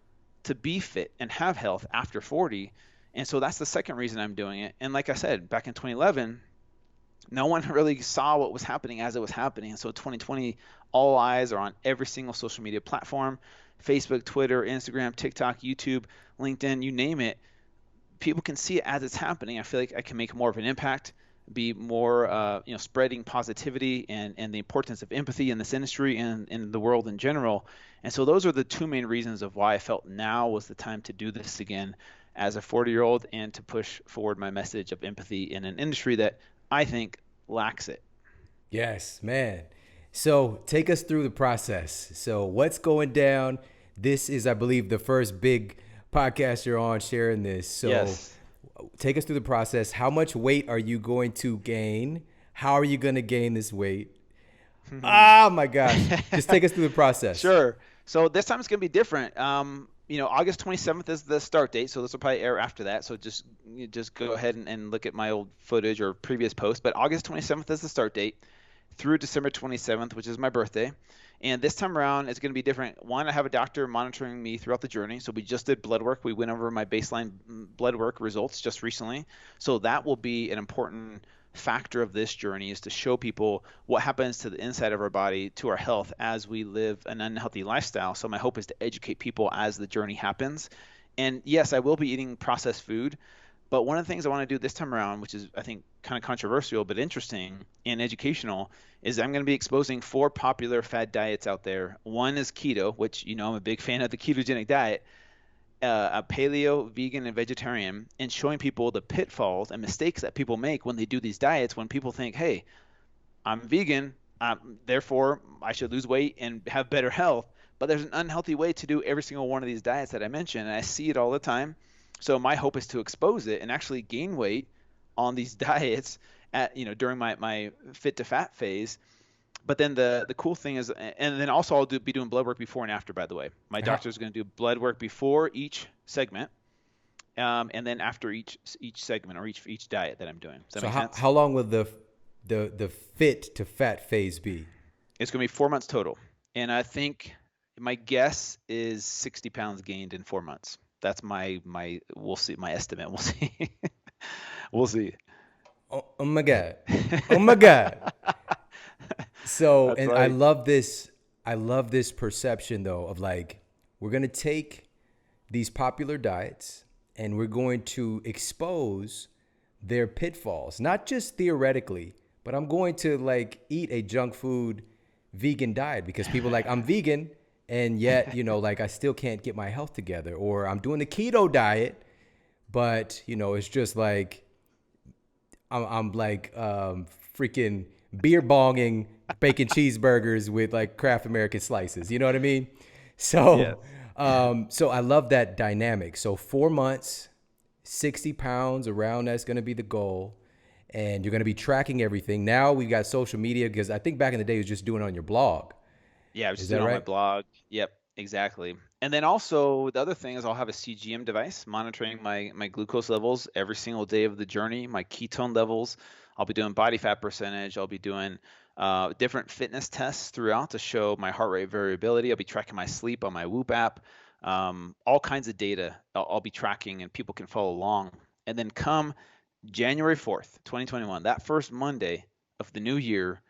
to be fit and have health after 40. And so that's the second reason I'm doing it. And like I said, back in 2011, no one really saw what was happening as it was happening. And so 2020, all eyes are on every single social media platform, Facebook, Twitter, Instagram, TikTok, YouTube, LinkedIn, you name it. People can see it as it's happening. I feel like I can make more of an impact, be more, spreading positivity and the importance of empathy in this industry and in the world in general. And so those are the two main reasons of why I felt now was the time to do this again as a 40-year-old, and to push forward my message of empathy in an industry that I think lacks it. Yes, man. So take us through the process. So what's going down? This is, I believe, the first big podcast you're on sharing this. So yes. Take us through the process. How much weight are you going to gain? How are you going to gain this weight? Oh my gosh. Just take us through the process. Sure. So this time it's going to be different. August 27th is the start date. So this will probably air after that. So just go ahead and look at my old footage or previous post. But August 27th is the start date. through December 27th, which is my birthday. And this time around, it's going to be different. One, I have a doctor monitoring me throughout the journey. So we just did blood work. We went over my baseline blood work results just recently. So that will be an important factor of this journey, is to show people what happens to the inside of our body, to our health, as we live an unhealthy lifestyle. So my hope is to educate people as the journey happens. And yes, I will be eating processed food. But one of the things I want to do this time around, which is, I think, kind of controversial but interesting and educational, is I'm going to be exposing 4 popular fad diets out there. One is keto, which, I'm a big fan of the ketogenic diet, a paleo, vegan, and vegetarian, and showing people the pitfalls and mistakes that people make when they do these diets, when people think, hey, I'm vegan, therefore I should lose weight and have better health. But there's an unhealthy way to do every single one of these diets that I mentioned, and I see it all the time. So my hope is to expose it and actually gain weight on these diets during my fit to fat phase. But then the cool thing is, and then also I'll be doing blood work before and after, by the way. My doctor's going to do blood work before each segment, and then after each segment or each diet that I'm doing. Does that make sense? How long will the fit to fat phase be? It's going to be 4 months total. And I think my guess is 60 pounds gained in 4 months. That's my we'll see, my estimate. We'll see. We'll see. Oh my God. Oh my God. So, That's and right. I love this perception though of like, we're going to take these popular diets and we're going to expose their pitfalls, not just theoretically, but I'm going to like eat a junk food vegan diet because people like, I'm vegan and yet, like I still can't get my health together, or I'm doing the keto diet, but it's just like, I'm like freaking beer bonging bacon cheeseburgers with like Kraft American slices. You know what I mean? So, so I love that dynamic. So 4 months, 60 pounds around, that's going to be the goal. And you're going to be tracking everything. Now we've got social media, because I think back in the day it was just doing it on your blog. Yeah, I was Is just that doing it on my right? blog. Yep, exactly. And then also the other thing is I'll have a CGM device monitoring my glucose levels every single day of the journey, my ketone levels. I'll be doing body fat percentage. I'll be doing different fitness tests throughout to show my heart rate variability. I'll be tracking my sleep on my Whoop app. All kinds of data I'll be tracking, and people can follow along. And then come January 4th, 2021, that first Monday of the new year,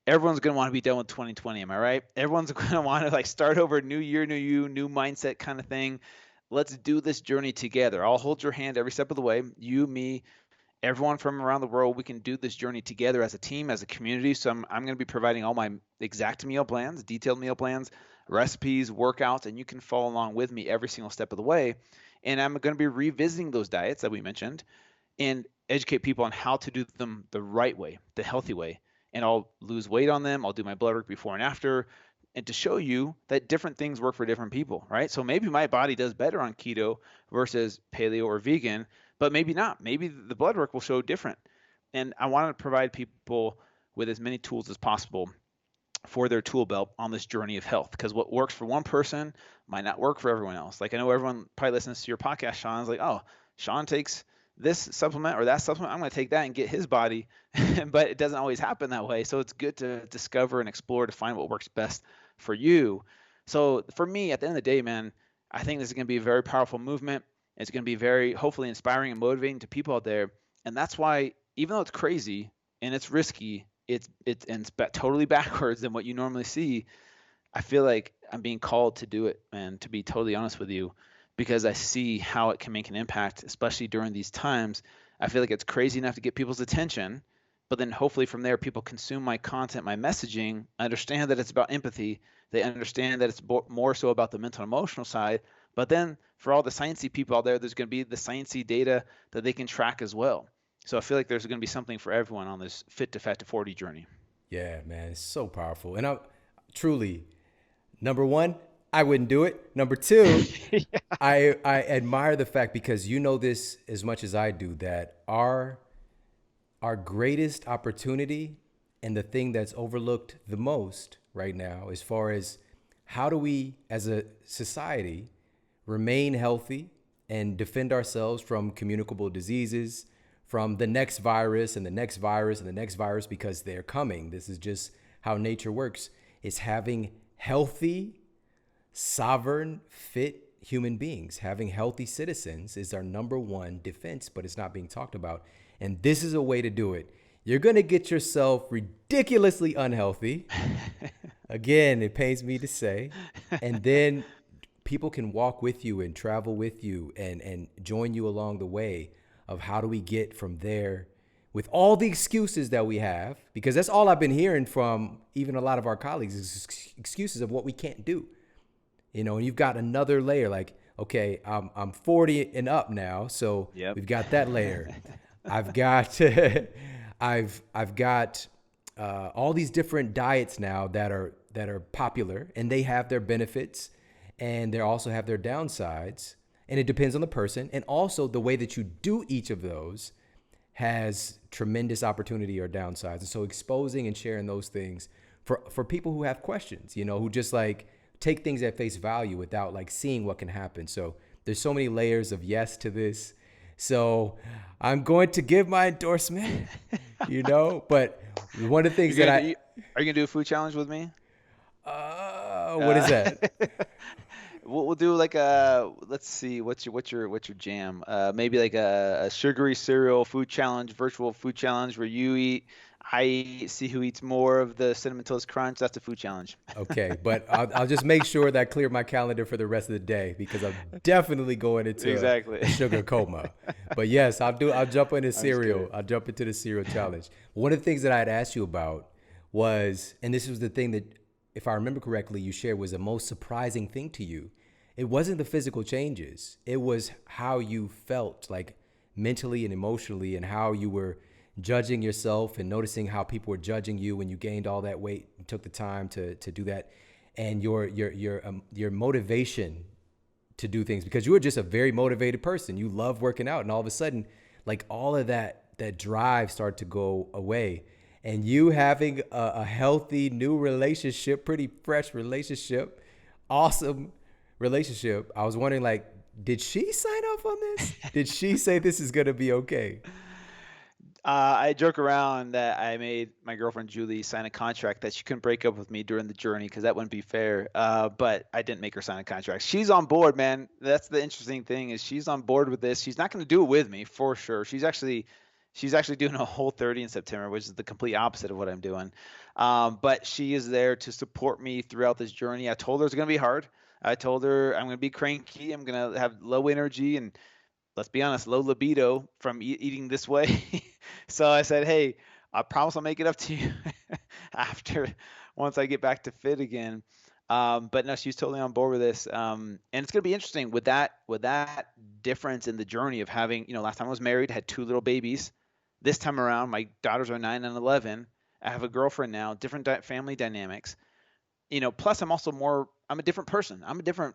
everyone's going to want to be done with 2020. Am I right? Everyone's going to want to like start over, new year, new you, new mindset kind of thing. Let's do this journey together. I'll hold your hand every step of the way. You, me, everyone from around the world, we can do this journey together as a team, as a community. So I'm going to be providing all my exact meal plans, detailed meal plans, recipes, workouts, and you can follow along with me every single step of the way. And I'm going to be revisiting those diets that we mentioned and educate people on how to do them the right way, the healthy way. And I'll lose weight on them. I'll do my blood work before and after, and to show you that different things work for different people, right? So maybe my body does better on keto versus paleo or vegan, but maybe not. Maybe the blood work will show different. And I want to provide people with as many tools as possible for their tool belt on this journey of health, because what works for one person might not work for everyone else. Like I know everyone probably listens to your podcast, Shawn, is like, oh, Shawn takes this supplement or that supplement, I'm going to take that and get his body. But it doesn't always happen that way. So it's good to discover and explore to find what works best for you. So for me, at the end of the day, man, I think this is going to be a very powerful movement. It's going to be very hopefully inspiring and motivating to people out there. And that's why, even though it's crazy and it's risky, it's totally backwards than what you normally see, I feel like I'm being called to do it, man, to be totally honest with you, because I see how it can make an impact, especially during these times. I feel like it's crazy enough to get people's attention, but then hopefully from there, people consume my content, my messaging, understand that it's about empathy. They understand that it's more so about the mental and emotional side. But then for all the sciencey people out there, there's going to be the sciencey data that they can track as well. So I feel like there's going to be something for everyone on this Fit to Fat to 40 journey. Yeah, man, it's so powerful. And I'm truly, number one, I wouldn't do it. Number two, Yeah. I admire the fact, because you know this as much as I do, that our greatest opportunity and the thing that's overlooked the most right now, as far as how do we as a society remain healthy and defend ourselves from communicable diseases, from the next virus and the next virus and the next virus, because they're coming. This is just how nature works. Is having healthy, sovereign, fit human beings. Having healthy citizens is our number one defense, but it's not being talked about. And this is a way to do it. You're going to get yourself ridiculously unhealthy. Again, it pains me to say. And then people can walk with you and travel with you and join you along the way of how do we get from there with all the excuses that we have, because that's all I've been hearing from even a lot of our colleagues is excuses of what we can't do. You know, and you've got another layer like, okay, I'm 40 and up now, so we've got that layer. I've got I've got all these different diets now that are popular, and they have their benefits and they also have their downsides, and it depends on the person, and also the way that you do each of those has tremendous opportunity or downsides. And so exposing and sharing those things for people who have questions, you know, who just like take things at face value without like seeing what can happen. So there's so many layers of yes to this. So I'm going to give my endorsement, you know, but one of the things are you gonna do a food challenge with me? What is that? We'll do like let's see, what's your jam? Maybe like a sugary cereal food challenge, virtual food challenge where you eat, I eat, see who eats more of the Cinnamon Toast Crunch. That's a food challenge. Okay, but I'll just make sure that I clear my calendar for the rest of the day, because I'm definitely going into a sugar coma. But yes, I'll jump into cereal. I'll jump into the cereal challenge. One of the things that I had asked you about was, and this was the thing that, if I remember correctly, you shared was the most surprising thing to you. It wasn't the physical changes. It was how you felt, like mentally and emotionally, and how you were judging yourself and noticing how people were judging you when you gained all that weight and took the time to do that, and your motivation to do things, because you were just a very motivated person. You love working out, and all of a sudden, like all of that drive started to go away, and you having a healthy new relationship, pretty fresh relationship, awesome relationship. I was wondering, like, did she sign off on this? Did she say this is going to be okay? I joke around that I made my girlfriend Julie sign a contract that she couldn't break up with me during the journey, because that wouldn't be fair. But I didn't make her sign a contract. She's on board, man. That's the interesting thing, is she's on board with this. She's not going to do it with me for sure. She's actually doing a Whole30 in September, which is the complete opposite of what I'm doing. But she is there to support me throughout this journey. I told her it's going to be hard. I told her I'm going to be cranky. I'm going to have low energy and, let's be honest, low libido from eating this way. So I said, hey, I promise I'll make it up to you once I get back to fit again. But no, she's totally on board with this. And it's going to be interesting with that difference in the journey of having, last time I was married, had 2 little babies. This time around, my daughters are 9 and 11. I have a girlfriend now, different family dynamics. Plus I'm a different person. I'm a different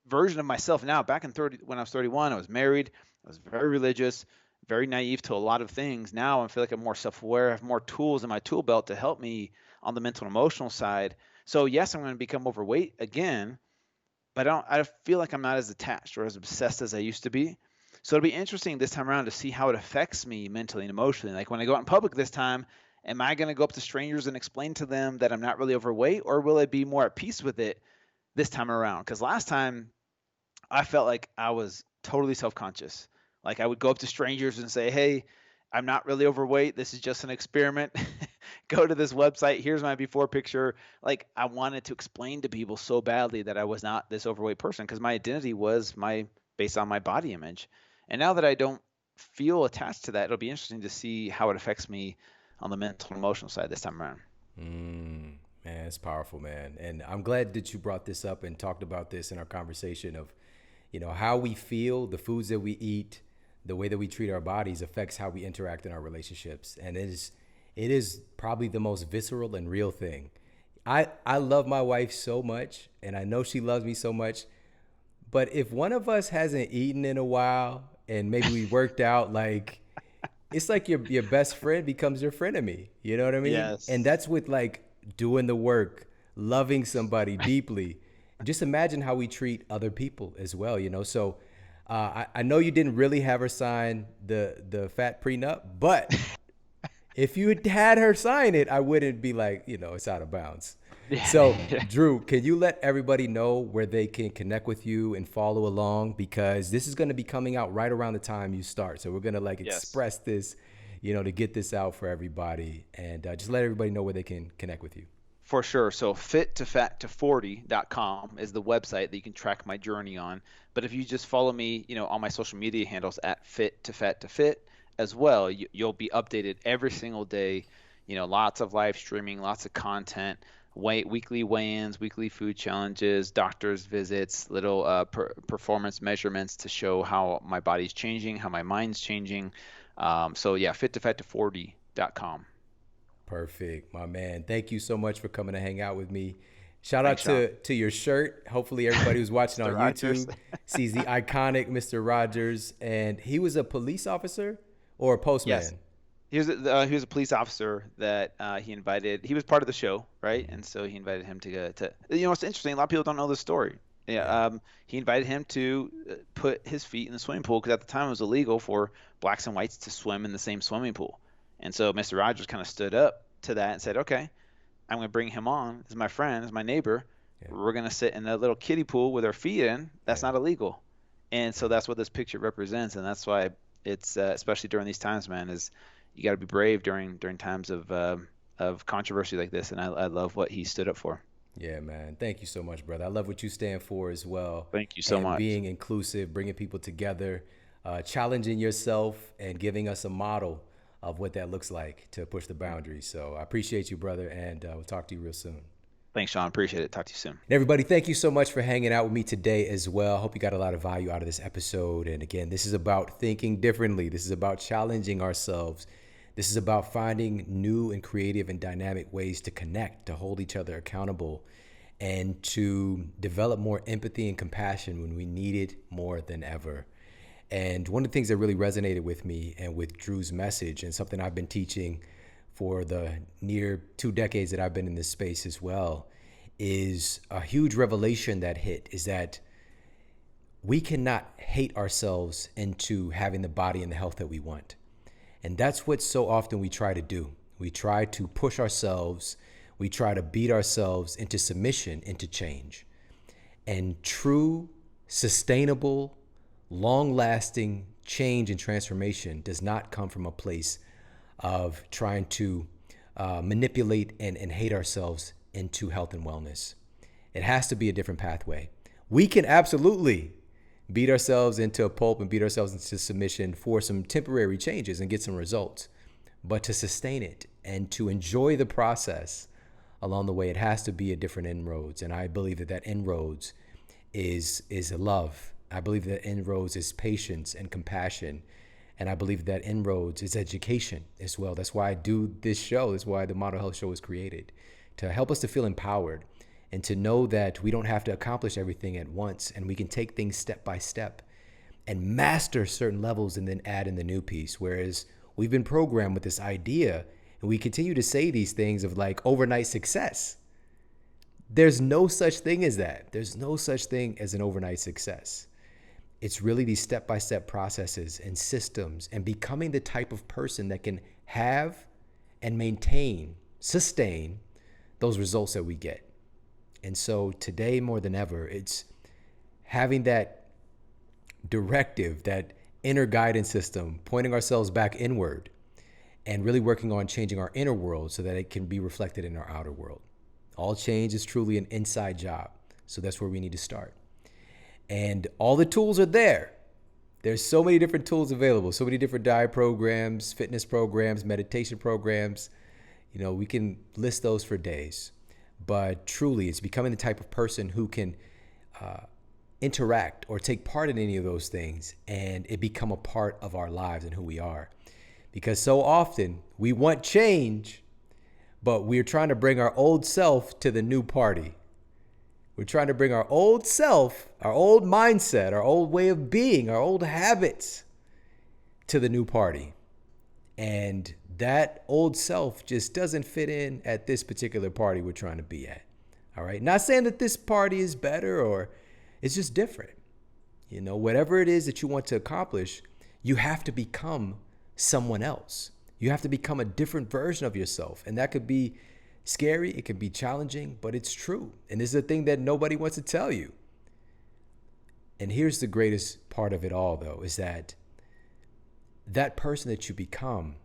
version of myself now. Back when I was 31, I was married. I was very religious, very naive to a lot of things. Now I feel like I'm more self-aware. I have more tools in my tool belt to help me on the mental and emotional side. So yes, I'm going to become overweight again, but I feel like I'm not as attached or as obsessed as I used to be. So it'll be interesting this time around to see how it affects me mentally and emotionally. Like when I go out in public this time, am I going to go up to strangers and explain to them that I'm not really overweight, or will I be more at peace with it this time around? Because last time I felt like I was totally self-conscious. Like I would go up to strangers and say, hey, I'm not really overweight. This is just an experiment. Go to this website. Here's my before picture. Like I wanted to explain to people so badly that I was not this overweight person, because my identity was based on my body image. And now that I don't feel attached to that, it'll be interesting to see how it affects me on the mental and emotional side this time around. Man, it's powerful, man. And I'm glad that you brought this up and talked about this in our conversation of, how we feel, the foods that we eat, the way that we treat our bodies affects how we interact in our relationships. And it is probably the most visceral and real thing. I love my wife so much, and I know she loves me so much. But if one of us hasn't eaten in a while, and maybe we worked out, like, it's like your best friend becomes your frenemy. You know what I mean? Yes. And that's with like doing the work, loving somebody deeply. Just imagine how we treat other people as well, So I know you didn't really have her sign the fat prenup, but if you had her sign it, I wouldn't be like, it's out of bounds. So, Yeah. Drew, can you let everybody know where they can connect with you and follow along? Because this is going to be coming out right around the time you start. So we're going to Yes. express this, to get this out for everybody, and just let everybody know where they can connect with you. For sure. So Fit2Fat2Fit.com is the website that you can track my journey on. But if you just follow me, on my social media handles at Fit2Fat2Fit as well, you'll be updated every single day. Lots of live streaming, lots of content, weekly weigh-ins, weekly food challenges, doctor's visits, little performance measurements to show how my body's changing, how my mind's changing. So yeah, Fit2Fat2Fit.com. Perfect, my man. Thank you so much for coming to hang out with me. Shout out Thanks, Shawn. to your shirt. Hopefully everybody who's watching on Mr. Rogers. YouTube sees the iconic Mr. Rogers. And he was a police officer or a postman? Yes. He was a police officer that he invited. He was part of the show, right? And so he invited him to go to. It's interesting. A lot of people don't know this story. Yeah. Yeah. He invited him to put his feet in the swimming pool because at the time it was illegal for blacks and whites to swim in the same swimming pool. And so Mr. Rogers kind of stood up to that and said, "Okay, I'm going to bring him on as my friend, as my neighbor. Yeah. We're going to sit in a little kiddie pool with our feet in. That's not illegal." And so that's what this picture represents, and that's why it's especially during these times, man, is you got to be brave during times of controversy like this, and I love what he stood up for. Yeah, man. Thank you so much, brother. I love what you stand for as well. Thank you so and much. Being inclusive, bringing people together, challenging yourself, and giving us a model of what that looks like to push the boundaries. So I appreciate you, brother, and we'll talk to you real soon. Thanks, Shawn. Appreciate it. Talk to you soon. And everybody, thank you so much for hanging out with me today as well. I hope you got a lot of value out of this episode. And again, this is about thinking differently. This is about challenging ourselves. This is about finding new and creative and dynamic ways to connect, to hold each other accountable, and to develop more empathy and compassion when we need it more than ever. And one of the things that really resonated with me and with Drew's message, and something I've been teaching for the near 2 decades that I've been in this space as well, is a huge revelation that hit, is that we cannot hate ourselves into having the body and the health that we want. And that's what so often we try to do. We try to push ourselves, we try to beat ourselves into submission, into change. And true, sustainable, long-lasting change and transformation does not come from a place of trying to manipulate and hate ourselves into health and wellness. It has to be a different pathway. We can absolutely beat ourselves into a pulp and beat ourselves into submission for some temporary changes and get some results. But to sustain it and to enjoy the process along the way, it has to be a different inroads. And I believe that inroads is love. I believe that inroads is patience and compassion. And I believe that inroads is education as well. That's why I do this show. That's why the Model Health Show was created, to help us to feel empowered and to know that we don't have to accomplish everything at once, and we can take things step by step and master certain levels and then add in the new piece. Whereas we've been programmed with this idea, and we continue to say these things of like overnight success. There's no such thing as that. There's no such thing as an overnight success. It's really these step-by-step processes and systems and becoming the type of person that can have and maintain, sustain those results that we get. And so today more than ever, it's having that directive, that inner guidance system, pointing ourselves back inward and really working on changing our inner world so that it can be reflected in our outer world. All change is truly an inside job. So that's where we need to start. And all the tools are there. There's so many different tools available, so many different diet programs, fitness programs, meditation programs. We can list those for days. But truly, it's becoming the type of person who can interact or take part in any of those things and it become a part of our lives and who we are. Because so often we want change, but we're trying to bring our old self to the new party. We're trying to bring our old self, our old mindset, our old way of being, our old habits to the new party. And that old self just doesn't fit in at this particular party we're trying to be at. All right. Not saying that this party is better or it's just different. Whatever it is that you want to accomplish, you have to become someone else. You have to become a different version of yourself. And that could be scary. It can be challenging, but it's true. And this is a thing that nobody wants to tell you. And here's the greatest part of it all, though, is that person that you become,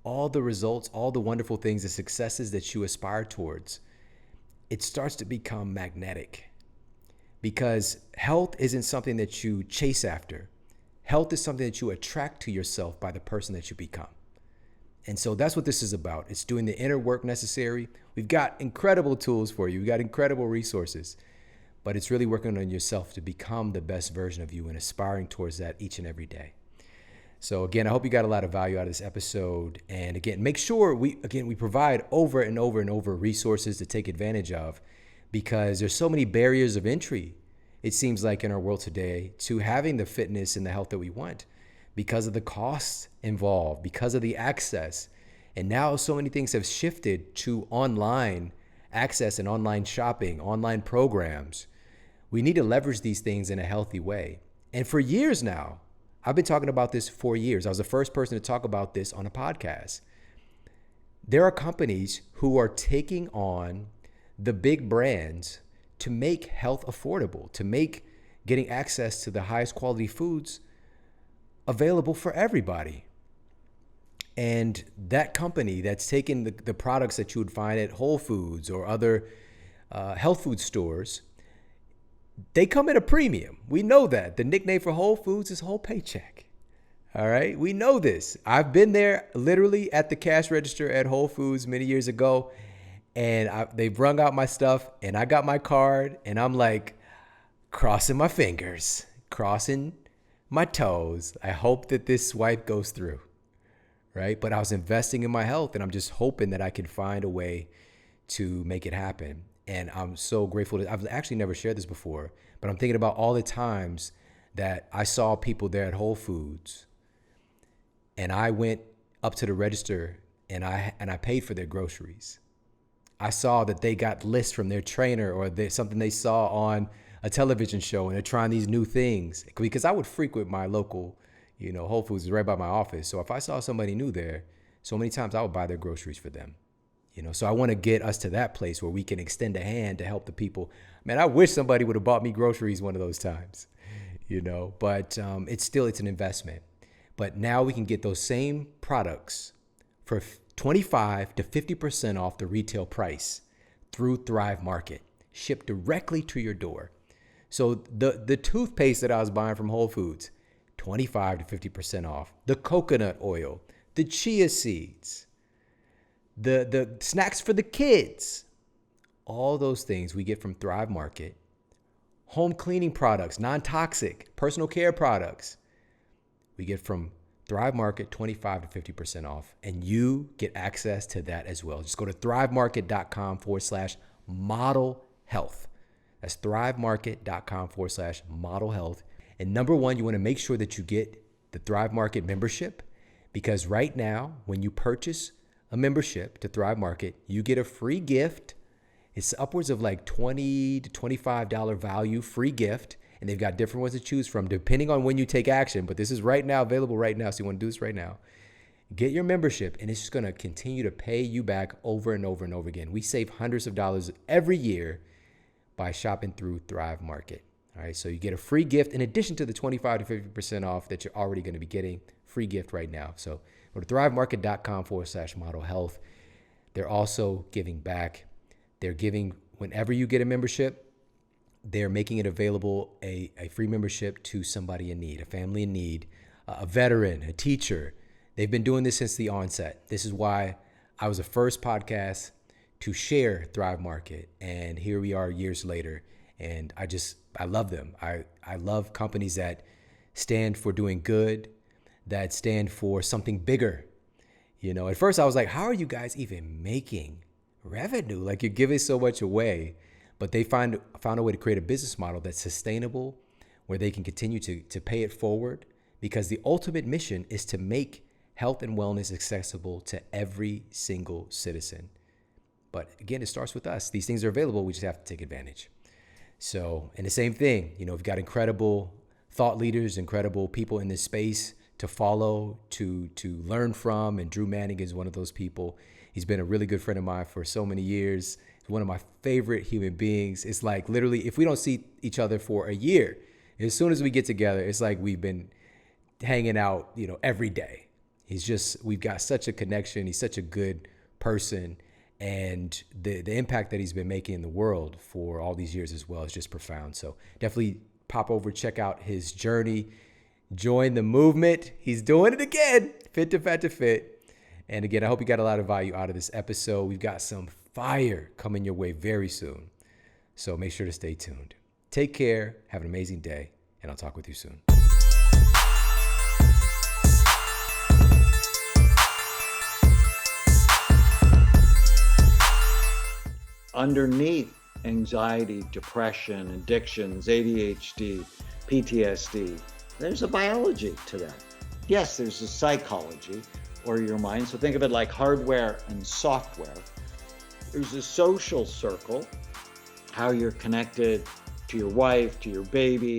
all the results, all the wonderful things, the successes that you aspire towards, it starts to become magnetic. Because health isn't something that you chase after. Health is something that you attract to yourself by the person that you become. And so that's what this is about. It's doing the inner work necessary. We've got incredible tools for you. We've got incredible resources. But it's really working on yourself to become the best version of you and aspiring towards that each and every day. So again, I hope you got a lot of value out of this episode. And again, make sure we provide over and over and over resources to take advantage of, because there's so many barriers of entry, it seems like, in our world today to having the fitness and the health that we want, because of the costs involved, because of the access. And now so many things have shifted to online access and online shopping, online programs. We need to leverage these things in a healthy way. And for years now, I've been talking about this for years. I was the first person to talk about this on a podcast. There are companies who are taking on the big brands to make health affordable, to make getting access to the highest quality foods available for everybody. And that company that's taken the products that you would find at Whole Foods or other health food stores, they come at a premium. We know that. The nickname for Whole Foods is Whole Paycheck. All right. We know this. I've been there literally at the cash register at Whole Foods many years ago, and they brung out my stuff and I got my card and I'm like crossing my fingers, crossing my toes. I hope that this swipe goes through. Right. But I was investing in my health and I'm just hoping that I can find a way to make it happen. And I'm so grateful that I've actually never shared this before, but I'm thinking about all the times that I saw people there at Whole Foods and I went up to the register and I paid for their groceries. I saw that they got lists from their trainer or something they saw on a television show and they're trying these new things, because I would frequent my local, Whole Foods is right by my office. So if I saw somebody new there, so many times I would buy their groceries for them. So I want to get us to that place where we can extend a hand to help the people. Man, I wish somebody would have bought me groceries one of those times, but it's an investment. But now we can get those same products for 25 to 50% off the retail price through Thrive Market, shipped directly to your door. So the toothpaste that I was buying from Whole Foods, 25 to 50% off. The coconut oil, the chia seeds, the snacks for the kids, all those things we get from Thrive Market. Home cleaning products, non-toxic, personal care products, we get from Thrive Market, 25 to 50% off. And you get access to that as well. Just go to thrivemarket.com/model health. That's thrivemarket.com/model health. And number one, you want to make sure that you get the Thrive Market membership, because right now, when you purchase a membership to Thrive Market, you get a free gift. It's upwards of like $20 to $25 value, free gift. And they've got different ones to choose from depending on when you take action. But this is right now, available right now. So you want to do this right now. Get your membership, and it's just going to continue to pay you back over and over and over again. We save hundreds of dollars every year by shopping through Thrive Market. All right. So you get a free gift in addition to the 25 to 50% off that you're already going to be getting. Free gift right now. So go to thrivemarket.com/model health. They're also giving back. They're giving, whenever you get a membership, they're making it available, a free membership to somebody in need, a family in need, a veteran, a teacher. They've been doing this since the onset. This is why I was the first podcast to share Thrive Market. And here we are years later. And I love them. I love companies that stand for doing good, that stand for something bigger. At first I was like, how are you guys even making revenue? Like, you're giving so much away. But they found a way to create a business model that's sustainable, where they can continue to pay it forward, because the ultimate mission is to make health and wellness accessible to every single citizen. But again, it starts with us. These things are available. We just have to take advantage. So, and the same thing, we've got incredible thought leaders, incredible people in this space to follow, to learn from. And Drew Manning is one of those people. He's been a really good friend of mine for so many years. He's one of my favorite human beings. It's like literally, if we don't see each other for a year, as soon as we get together, it's like we've been hanging out, every day. We've got such a connection. He's such a good person. And the impact that he's been making in the world for all these years as well is just profound. So definitely pop over, check out his journey, join the movement. He's doing it again, Fit2Fat2Fit. And again, I hope you got a lot of value out of this episode. We've got some fire coming your way very soon. So make sure to stay tuned. Take care, have an amazing day, and I'll talk with you soon. Underneath anxiety, depression, addictions, ADHD, PTSD, there's a biology to that. Yes, there's a psychology or your mind. So think of it like hardware and software. There's a social circle, how you're connected to your wife, to your baby,